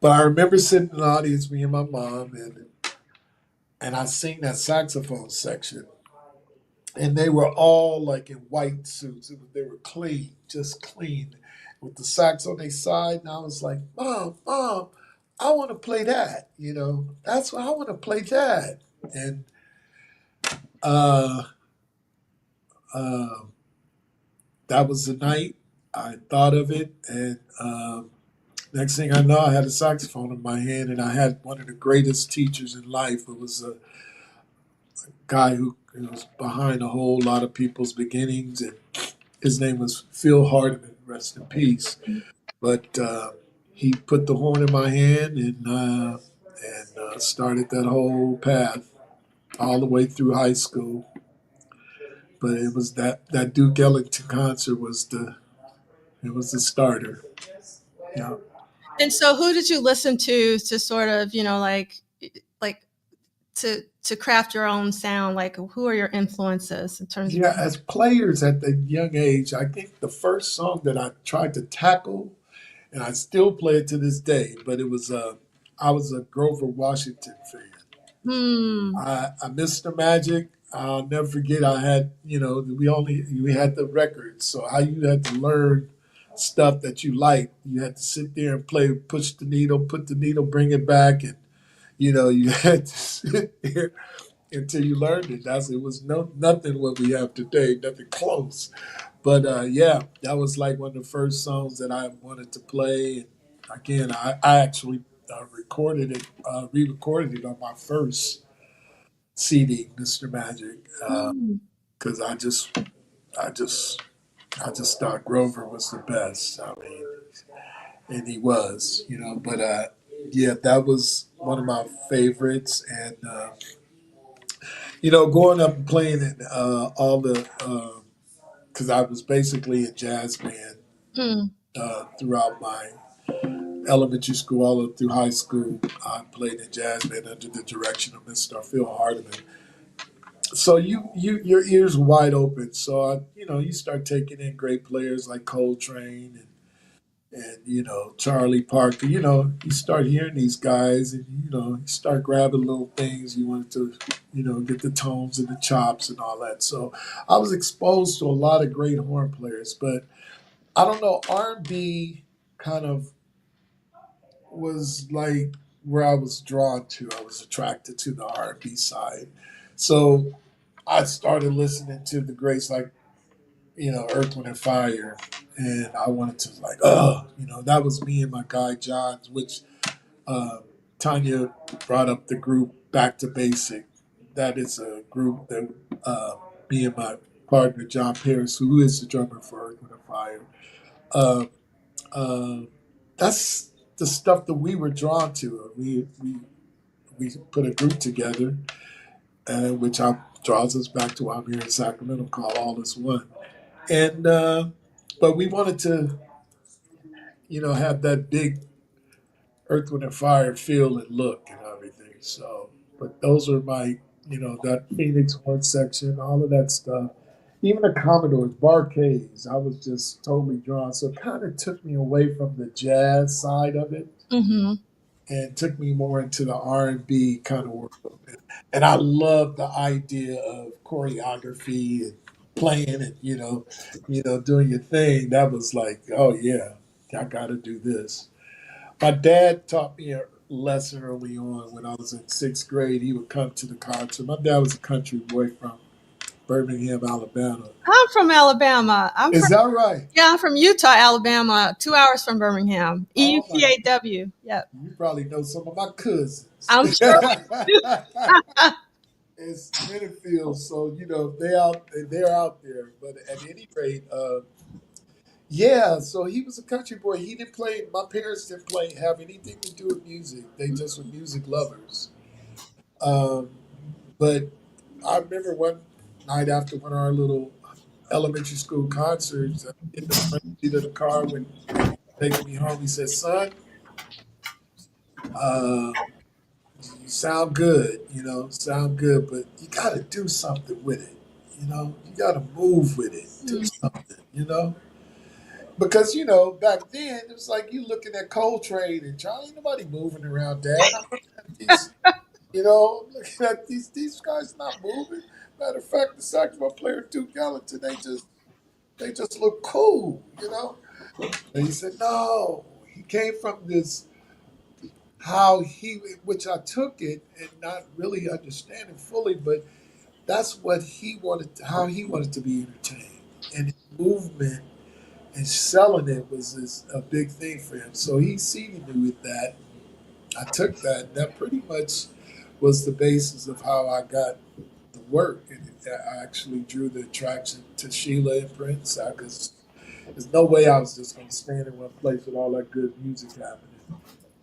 but I remember sitting in the audience, me and my mom, and I sing that saxophone section. And they were all like in white suits. They were clean, just clean, with the sax on their side. And I was like, Mom, I want to play that. You know, that's what I want to play that. And uh, uh, that was the night I thought of it. And next thing I know, I had a saxophone in my hand, and I had one of the greatest teachers in life. It was a guy who was behind a whole lot of people's beginnings, and his name was Phil Hardiman, rest in peace. But he put the horn in my hand and started that whole path all the way through high school. But it was that Duke Ellington concert was the starter. Yeah. And so who did you listen to sort of, like to craft your own sound? Like, who are your influences in terms of? Yeah, as players at the young age, I think the first song that I tried to tackle, and I still play it to this day, but I was a Grover Washington fan. Hmm. I missed the magic. I'll never forget. I had, we had the records, so how you had to learn stuff that you liked. You had to sit there and play, push the needle, put the needle, bring it back, and you had to sit there until you learned it. It was nothing what we have today, nothing close. But yeah, that was like one of the first songs that I wanted to play. And again, I actually recorded it, re-recorded it on my first CD, Mr. Magic, Mm. because I just, I just thought Grover was the best. I mean, and he was, you know. But yeah, that was one of my favorites, and you know, going up and playing in all the, because I was basically a jazz band Mm. throughout my elementary school, all through high school. I played in jazz band under the direction of Mr. Phil Hardiman. So your ears wide open. So you know, you start taking in great players like Coltrane and you know Charlie Parker. You know, you start hearing these guys, and you know, you start grabbing little things you wanted to, you know, get the tones and the chops and all that. So I was exposed to a lot of great horn players, but I don't know, R&B kind of was like where I was drawn to. I was attracted to the R&B side. So I started listening to the greats like, you know, Earth, Wind, and Fire. And I wanted to, like, you know, that was me and my guy Johns, which uh, Tanya brought up the group Back to Basic. That is a group that me and my partner John Paris, who is the drummer for Earth, Wind, and Fire, uh, uh, that's the stuff that we were drawn to. We put a group together, which draws us back to why I'm here in Sacramento, called All Is One. And but we wanted to, you know, have that big Earth, Wind, and Fire feel and look and everything. So, but those are my, you know, that Phoenix horn section, all of that stuff. Even the Commodores, Barcades, I was just totally drawn. So it kind of took me away from the jazz side of it Mm-hmm. and took me more into the R&B kind of world. And I love the idea of choreography and playing and you know, doing your thing. That was like, oh yeah, I got to do this. My dad taught me a lesson early on when I was in sixth grade. He would come to the concert. My dad was a country boy from Birmingham, Alabama. I'm from Alabama. Is that right? Yeah, I'm from Utah, Alabama, 2 hours from Birmingham. Oh my! EUTAW. Yep. You probably know some of my cousins. I'm sure. It's Minifield, so you know they're out there. But at any rate, yeah. So he was a country boy. He didn't play. My parents didn't have anything to do with music. They just were music lovers. Um, but I remember one night after one of our little elementary school concerts, in the front seat of the car when taking me home, he said, "Son, uh, you sound good, you know, sound good, but you got to do something with it. You know, you got to move with it, do something, you know." Because, you know, back then, it was like you looking at Coltrane and Charlie, ain't nobody moving around, Dad. I'm looking at these, you know, looking at these guys not moving. Matter of fact, the saxophone player, Duke Ellington, they just look cool, you know. And he said, no, he came from this, which I took it and not really understanding fully, but that's what he wanted, how he wanted to be entertained. And his movement and selling it was a big thing for him. So he seeded me with that. I took that, and that pretty much was the basis of how I got the work. And I actually drew the attraction to Sheila and Prince because there's no way I was just going to stand in one place with all that good music happening.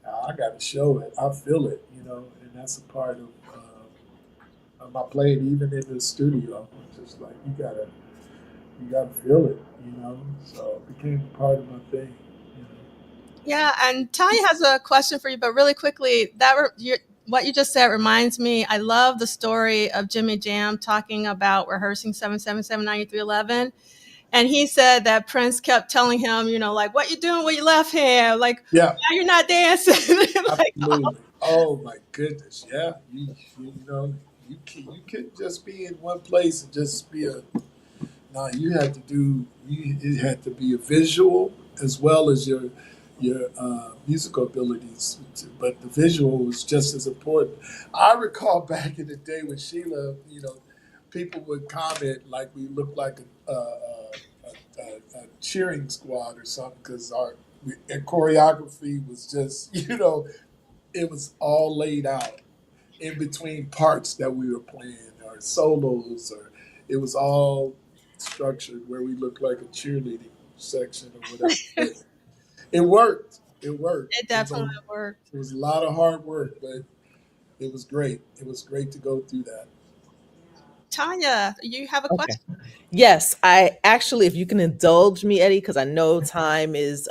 I got to show it. I feel it, you know, and that's a part of my playing, even in the studio. It's just like you gotta feel it, you know. So it became part of my thing, you know. Yeah, and Tanya has a question for you, but really quickly, what you just said reminds me. I love the story of Jimmy Jam talking about rehearsing 7779311. And he said that Prince kept telling him, you know, like, what you doing with your left hand? Like, Yeah, why you're not dancing? Like, absolutely. Oh my goodness, yeah. You know, you couldn't just be in one place and just be a. No, you had to do. It had to be a visual as well as your your musical abilities, but the visual was just as important. I recall back in the day with Sheila, people would comment like we looked like a cheering squad or something because our choreography was just, it was all laid out in between parts that we were playing or solos, or it was all structured where we looked like a cheerleading section or whatever. But it worked. It worked. It definitely worked. It was a lot of hard work, but it was great. It was great to go through that. Tanya, you have a Okay. question? Yes, I actually, if you can indulge me, Eddie, because I know time is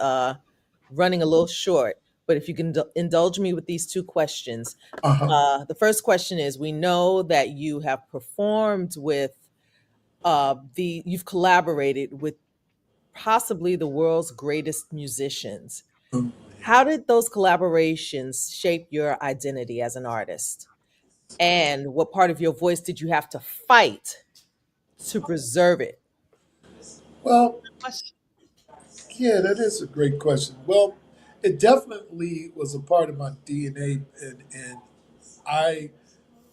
running a little short, but if you can indulge me with these two questions. The first question is, we know that you have performed with you've collaborated with possibly the world's greatest musicians. Oh, How did those collaborations shape your identity as an artist? And what part of your voice did you have to fight to preserve it? well, Question. yeah, that is a great question. Well, it definitely was a part of my DNA, and I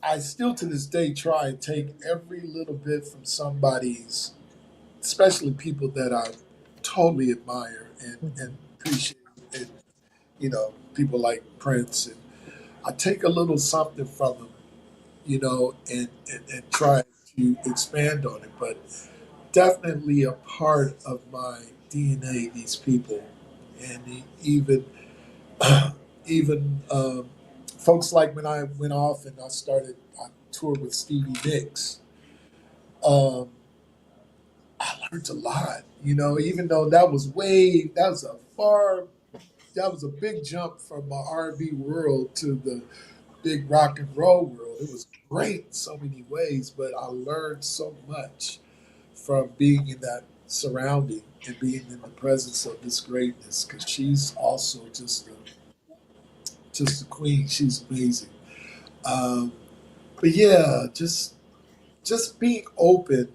I still to this day try and take every little bit from somebody's, especially people that I totally admire and Mhm. appreciate, and people like Prince, and I take a little something from them, and try to expand on it. But definitely a part of my DNA, these people, and even even folks like when I went off and I toured with Stevie Nicks. Um, I learned a lot, even though that was a big jump from my R&B world to the big rock and roll world. It was great in so many ways, but I learned so much from being in that surrounding and being in the presence of this greatness, because she's also just a queen. She's amazing. Um, but yeah, just being open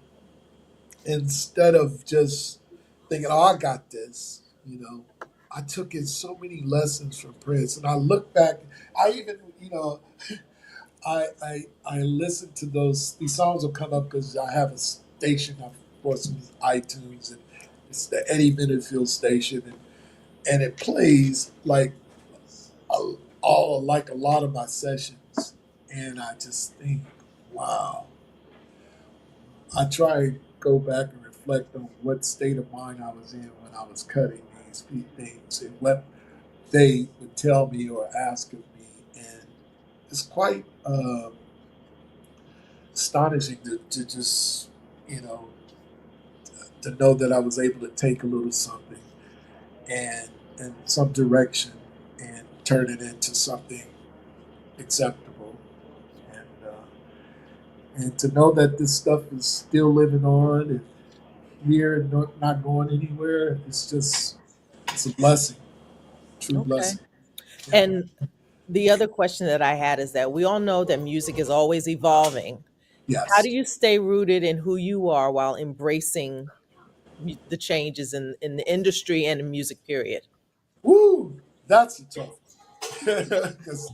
instead of just thinking, "Oh, I got this." I took in so many lessons from Prince, and I look back. I even, I listen to these songs will come up because I have a station, of course, in iTunes, and it's the Eddie Minifield station, and it plays like a, all like a lot of my sessions, and I just think, wow. I try to go back and reflect on what state of mind I was in when I was cutting these things and what they would tell me or ask of me, and it's quite astonishing to just you know to know that I was able to take a little something and in some direction and turn it into something acceptable, and to know that this stuff is still living on and here and not going anywhere. It's a blessing, true Okay. blessing. Yeah. And the other question that I had is that we all know that music is always evolving. How do Yes. you stay rooted in who you are while embracing the changes in the industry and in music period? Woo! That's a tough one. Because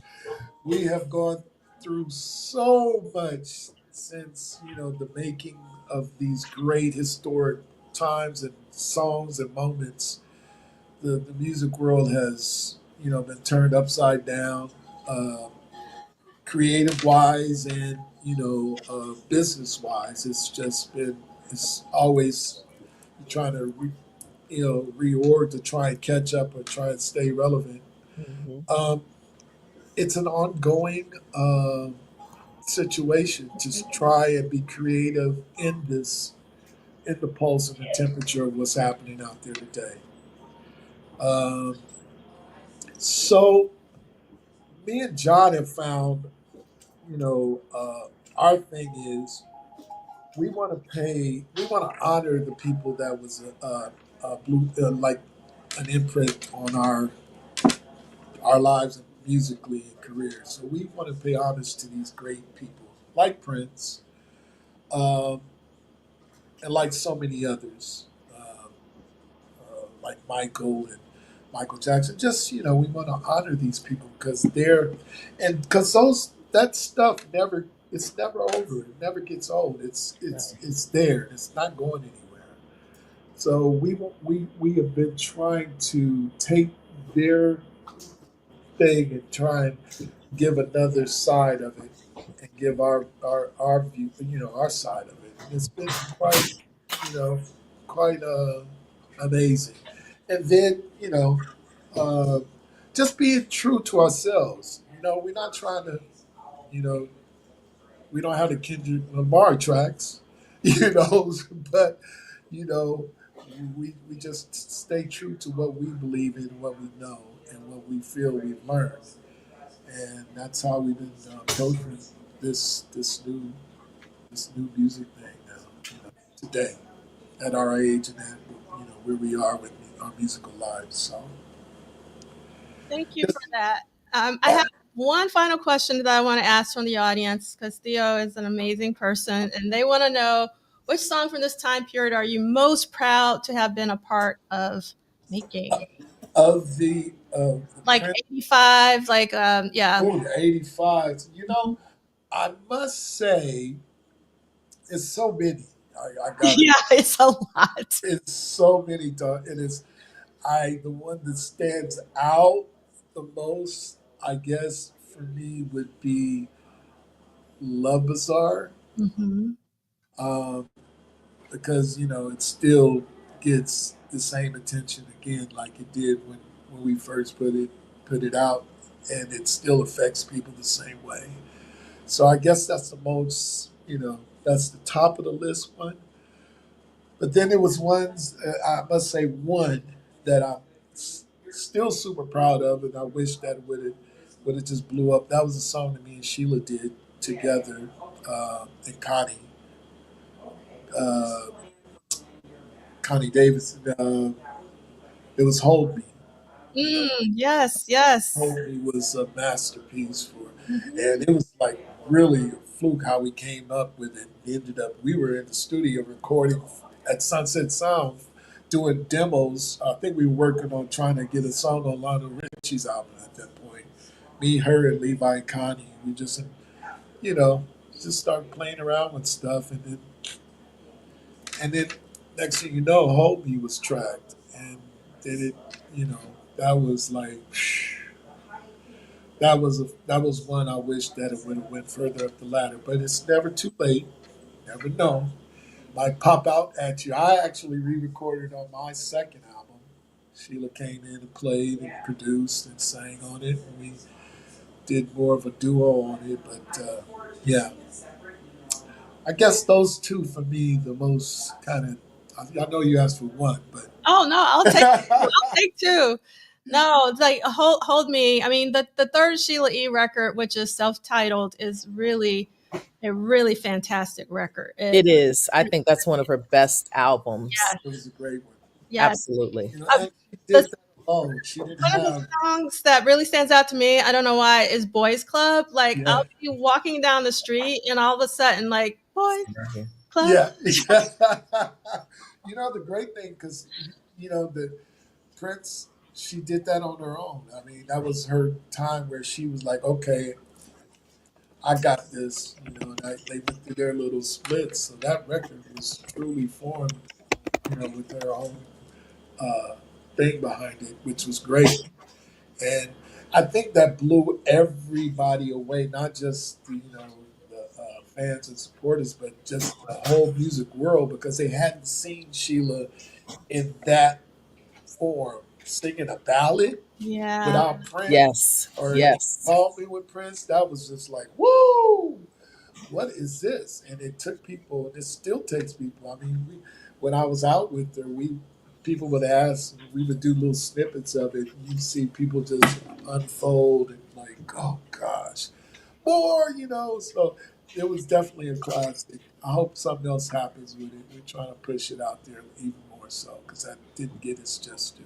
we have gone through so much since the making of these great historic times and songs and moments. The music world has been turned upside down, uh, creative wise and business wise. It's always trying to reorg to try and catch up or try and stay relevant. Mhm. Um, it's an ongoing situation to try and be creative in the pulse and the temperature of what's happening out there today. Um, so me and John have found, our thing is we want to honor the people that was like an imprint on our lives and musically and career. So we want to pay homage to these great people like Prince, um, and like so many others, like Michael and Michael Jackson. Just, we want to honor these people because because that stuff it's never over. It never gets old. It's there. It's not going anywhere. So we have been trying to take their thing and try and give another side of it and give our view, our side of it. And it's been you know, quite amazing. And then, uh, just being true to ourselves. We're not trying to, you know, we don't have the Kendrick Lamar tracks, but, you know, we just stay true to what we believe in, what we know, and what we feel we've learned. And that's how we've been approaching this new music thing now, today at our age and at where we are with our musical lives. So Thank you for that. I have one final question that I want to ask from the audience because Theo is an amazing person, and they want to know, which song from this time period are you most proud to have been a part of making? Of the Like 85, yeah. Oh, the 85. I must say, it's so many. I got Yeah, it's a lot. It's so many. It is. The one that stands out the most, I guess, for me would be Love Bazaar, Mm-hmm. because it still gets the same attention again like it did when we first put it out, and it still affects people the same way. So I guess that's the most, that's the top of the list one. But then there was ones, I must say one that I'm still super proud of, and I wish that would have just blew up. That was a song that me and Sheila did together, and uh, Connie Davis. It was Hold Me. Yes, yes. Hold Me was a masterpiece and it was like really a fluke how we came up with it. We were in the studio recording at Sunset Sound, doing demos. I think we were working on trying to get a song on Lionel Richie's album at that point. Me, her, and Levi and Connie. We you know, just started playing around with stuff, and then next thing you know, Hold Me was tracked, and then that was like. That was one I wish that it would have went further up the ladder, but it's never too late. Never know. Might pop out at you. I actually re-recorded on my second album. Sheila came in and played and produced and sang on it, and we did more of a duo on it. But yeah, I guess those two for me the most kind of. I know you asked for one, but oh no, I'll take two. I'll take two. No, it's like hold Me. I mean, the third Sheila E record, which is self-titled, is really a really fantastic record. It is. I think that's one of her best albums. Yes. It was a great one. Yes. Absolutely. And she did that alone. She didn't one have. Of the songs that really stands out to me, I don't know why, is Boys Club. Like, Yeah. I'll be walking down the street and all of a sudden, like, Boys Club. Yeah. The great thing, because, the Prince, she did that on her own. I mean, that was her time where she was like, okay, I got this, and they went through their little splits. So that record was truly formed, with their own thing behind it, which was great. And I think that blew everybody away, not just the fans and supporters, but just the whole music world, because they hadn't seen Sheila in that form, singing a ballad without Prince. Yes. Or yes. Call Me with Prince. That was just like, woo! What is this? And it took people, and it still takes people. I mean, when I was out with her, people would ask, we would do little snippets of it. You'd see people just unfold and like, oh gosh, more, So it was definitely a classic. I hope something else happens with it. We're trying to push it out there even more so, because that didn't get its just due.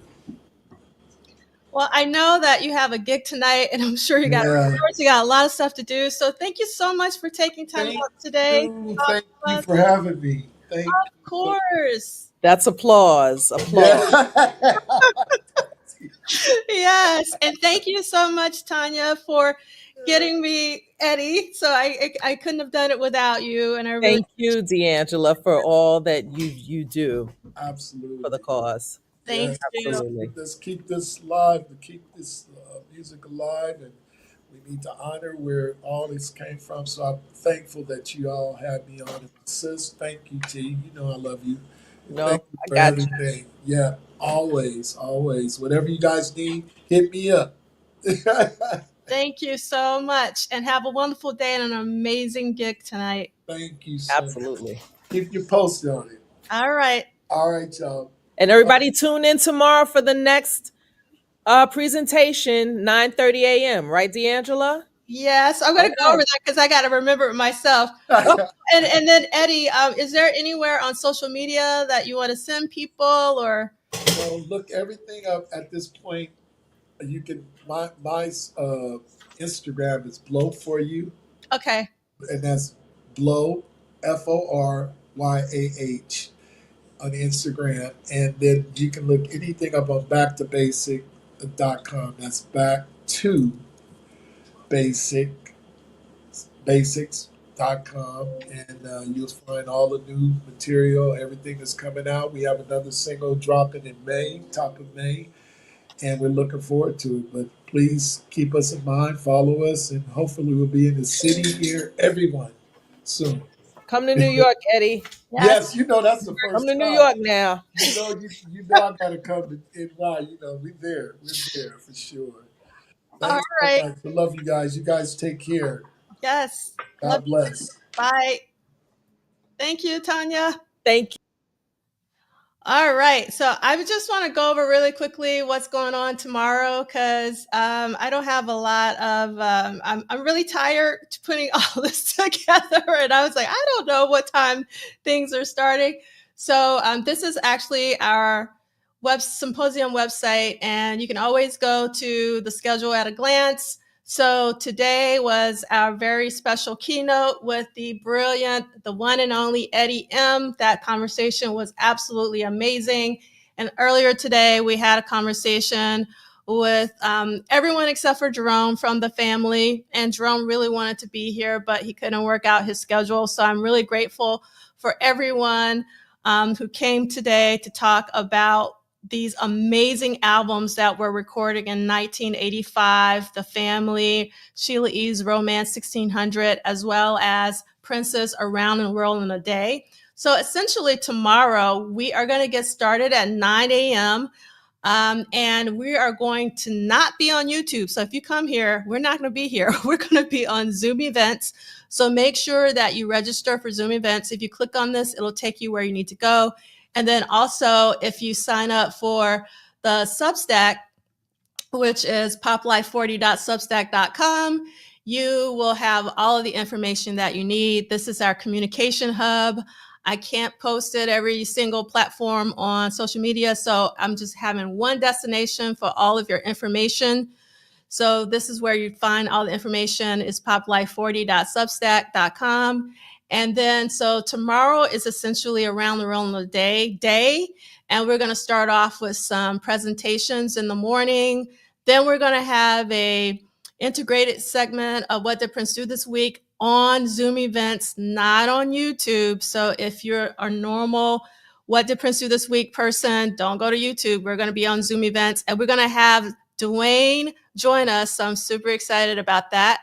Well, I know that you have a gig tonight, and I'm sure you got a lot of stuff to do. So thank you so much for taking time out today. Thank you for having me. Of course. That's applause. Applause. Yeah. Yes, and thank you so much, Tanya, for getting me Eddie. So I couldn't have done it without you, and I really Thank you, D'Angela, for all that you do Absolutely. for the cause. thank Yes. you. Absolutely. Let's keep this live, to keep this music alive, and we need to honor where all this came from. So I'm thankful that you all had me on. And sis, thank you, T. You know I love you. And No, thank you I for got you. everything. Yeah, always, always. Whatever you guys need, hit me up. Thank you so much, and have a wonderful day and an amazing gig tonight. Thank you so much. Absolutely. Keep you posted on it. All right. All right, y'all. And everybody tune in tomorrow for the next presentation, 9:30 a.m. Right, D'Angela? Yes, I'm going to go over that because I got to remember it myself. Oh, and then Eddie, is there anywhere on social media that you want to send people or? So look everything up at this point. You can my Instagram is blow for you, Okay. and that's blow FORYAH on Instagram, and then you can look anything up on backtobasic.com. That's back to basics.com, and you'll find all the new material, everything that's coming out. We have another single dropping in May, top of May, and we're looking forward to it. But please keep us in mind, follow us, and hopefully we'll be in the city here, everyone, soon. Come to New York, Eddie. Yes, you know that's the Come first to New time. York now. You know I gotta come to NY. You know we're there for sure. All Thanks so right. much. I love you guys. You guys take care. Yes. God bless. Bye. Thank you, Tanya. Thank you. All right. So I just want to go over really quickly what's going on tomorrow because I don't have a lot of, I'm really tired putting all this together. And I was like, I don't know what time things are starting. So this is actually our web symposium website, and you can always go to the schedule at a glance. So today was our very special keynote with the brilliant, the one and only Eddie M. That conversation was absolutely amazing. And earlier today, we had a conversation with everyone except for Jerome from the family. And Jerome really wanted to be here, but he couldn't work out his schedule. So I'm really grateful for everyone who came today to talk about these amazing albums that were recorded in 1985, The Family, Sheila E's Romance 1600, as well as Prince's Around the World in a Day. So essentially tomorrow, we are going to get started at 9 a.m. And we are going to not be on YouTube. So if you come here, we're not going to be here. We're going to be on Zoom events. So make sure that you register for Zoom events. If you click on this, it'll take you where you need to go. And then also, if you sign up for the Substack, which is poplife40.substack.com, you will have all of the information that you need. This is our communication hub. I can't post it every single platform on social media, so I'm just having one destination for all of your information. So this is where you find all the information is poplife40.substack.com. And then, so tomorrow is essentially Around the World in a Day. And we're going to start off with some presentations in the morning. Then we're going to have a integrated segment of What Did Prince Do This Week on Zoom events, not on YouTube. So if you're a normal What Did Prince Do This Week person, don't go to YouTube. We're going to be on Zoom events, and we're going to have Dwayne join us. So I'm super excited about that.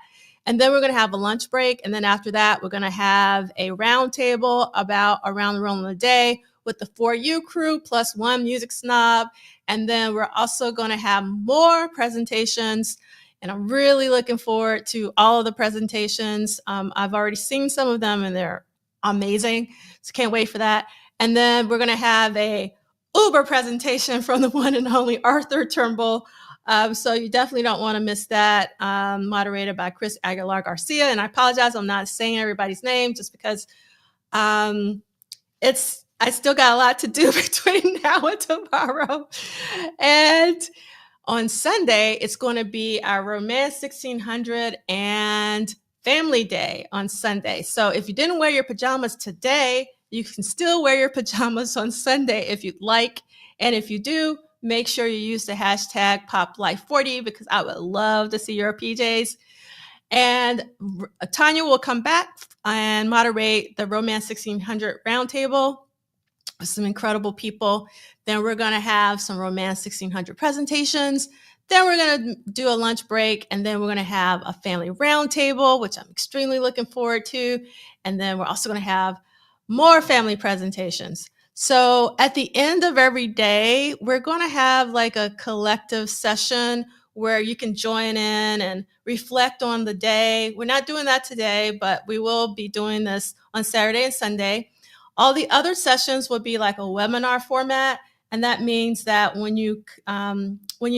And then we're going to have a lunch break. And then after that, we're going to have a roundtable about Around the World in a Day with the 4U crew plus one music snob. And then we're also going to have more presentations. And I'm really looking forward to all of the presentations. I've already seen some of them and they're amazing. So can't wait for that. And then we're going to have a Uber presentation from the one and only Arthur Turnbull. So you definitely don't want to miss that, moderated by Chris Aguilar Garcia. And I apologize, I'm not saying everybody's name just because I still got a lot to do between now and tomorrow. And on Sunday, it's going to be our Romance 1600 and Family Day on Sunday. So if you didn't wear your pajamas today, you can still wear your pajamas on Sunday if you'd like. And if you do, make sure you use the hashtag PopLife40 because I would love to see your PJs. And Tanya will come back and moderate the Romance 1600 Roundtable with some incredible people. Then we're going to have some Romance 1600 presentations. Then we're going to do a lunch break, and then we're going to have a family roundtable, which I'm extremely looking forward to. And then we're also going to have more family presentations. So at the end of every day, we're going to have like a collective session where you can join in and reflect on the day. We're not doing that today, but we will be doing this on Saturday and Sunday. All the other sessions will be like a webinar format, and that means that when you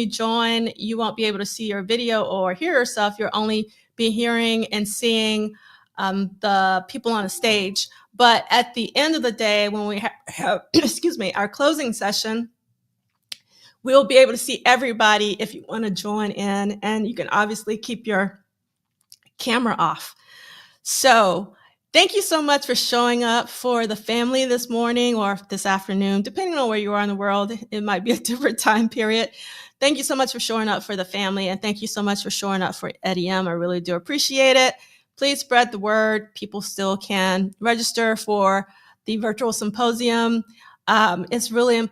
join, you won't be able to see your video or hear yourself. You'll only be hearing and seeing the people on the stage. But at the end of the day, when we have excuse me, our closing session, we'll be able to see everybody if you want to join in, and you can obviously keep your camera off. So thank you so much for showing up for the family this morning or this afternoon, depending on where you are in the world. It might be a different time period. Thank you so much for showing up for the family, and thank you so much for showing up for Eddie M. I really do appreciate it. Please spread the word. People still can register for the virtual symposium. It's really,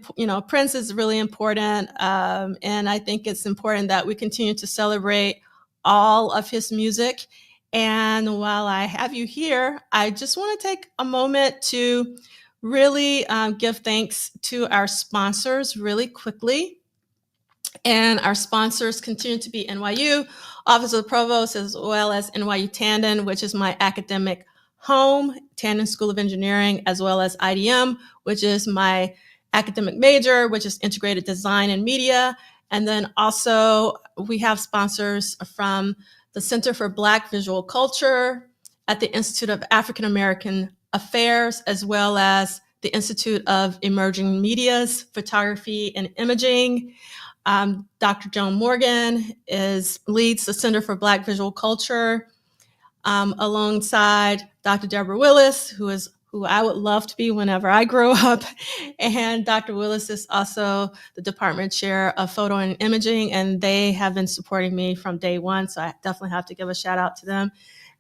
Prince is really important, and I think it's important that we continue to celebrate all of his music. And while I have you here, I just want to take a moment to really give thanks to our sponsors really quickly. And our sponsors continue to be NYU, Office of the Provost, as well as NYU Tandon, which is my academic home, Tandon School of Engineering, as well as IDM, which is my academic major, which is Integrated Design and Media. And then also we have sponsors from the Center for Black Visual Culture at the Institute of African American Affairs, as well as the Institute of Emerging Medias, Photography and Imaging. Dr. Joan Morgan leads the Center for Black Visual Culture, alongside Dr. Deborah Willis, who I would love to be whenever I grow up. And Dr. Willis is also the department chair of photo and imaging, and they have been supporting me from day one. So I definitely have to give a shout out to them.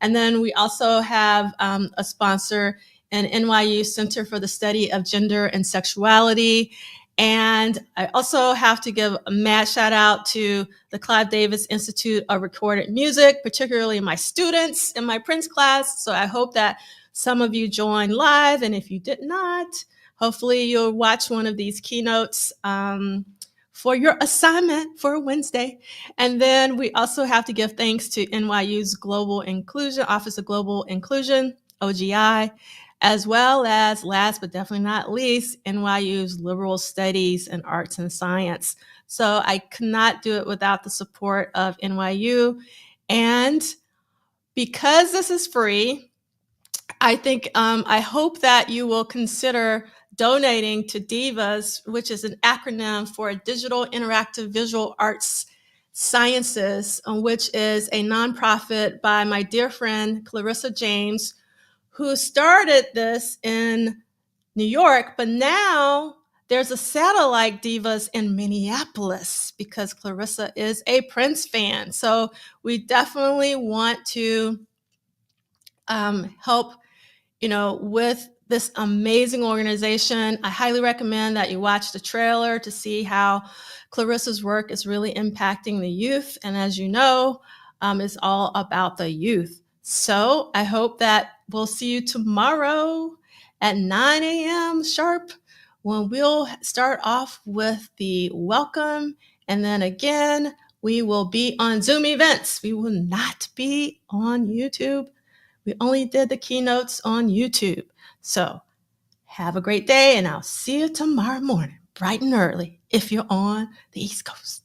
And then we also have a sponsor, an NYU Center for the Study of Gender and Sexuality. And I also have to give a mad shout out to the Clive Davis Institute of Recorded Music, particularly my students in my Prince class. So I hope that some of you joined live, and if you did not, hopefully you'll watch one of these keynotes for your assignment for Wednesday. And then we also have to give thanks to NYU's Global Inclusion, Office of Global Inclusion, OGI, as well as, last but definitely not least, NYU's Liberal Studies and Arts and Science. So I could not do it without the support of NYU. And because this is free, I think, I hope that you will consider donating to DIVAS, which is an acronym for Digital Interactive Visual Arts Sciences, which is a nonprofit by my dear friend, Clarissa James, who started this in New York, but now there's a satellite Divas in Minneapolis because Clarissa is a Prince fan. So we definitely want to help, with this amazing organization. I highly recommend that you watch the trailer to see how Clarissa's work is really impacting the youth. And as you know, it's all about the youth. So I hope that we'll see you tomorrow at 9 a.m. sharp, when we'll start off with the welcome. And then again, we will be on Zoom events. We will not be on YouTube. We only did the keynotes on YouTube. So have a great day, and I'll see you tomorrow morning, bright and early, if you're on the East Coast.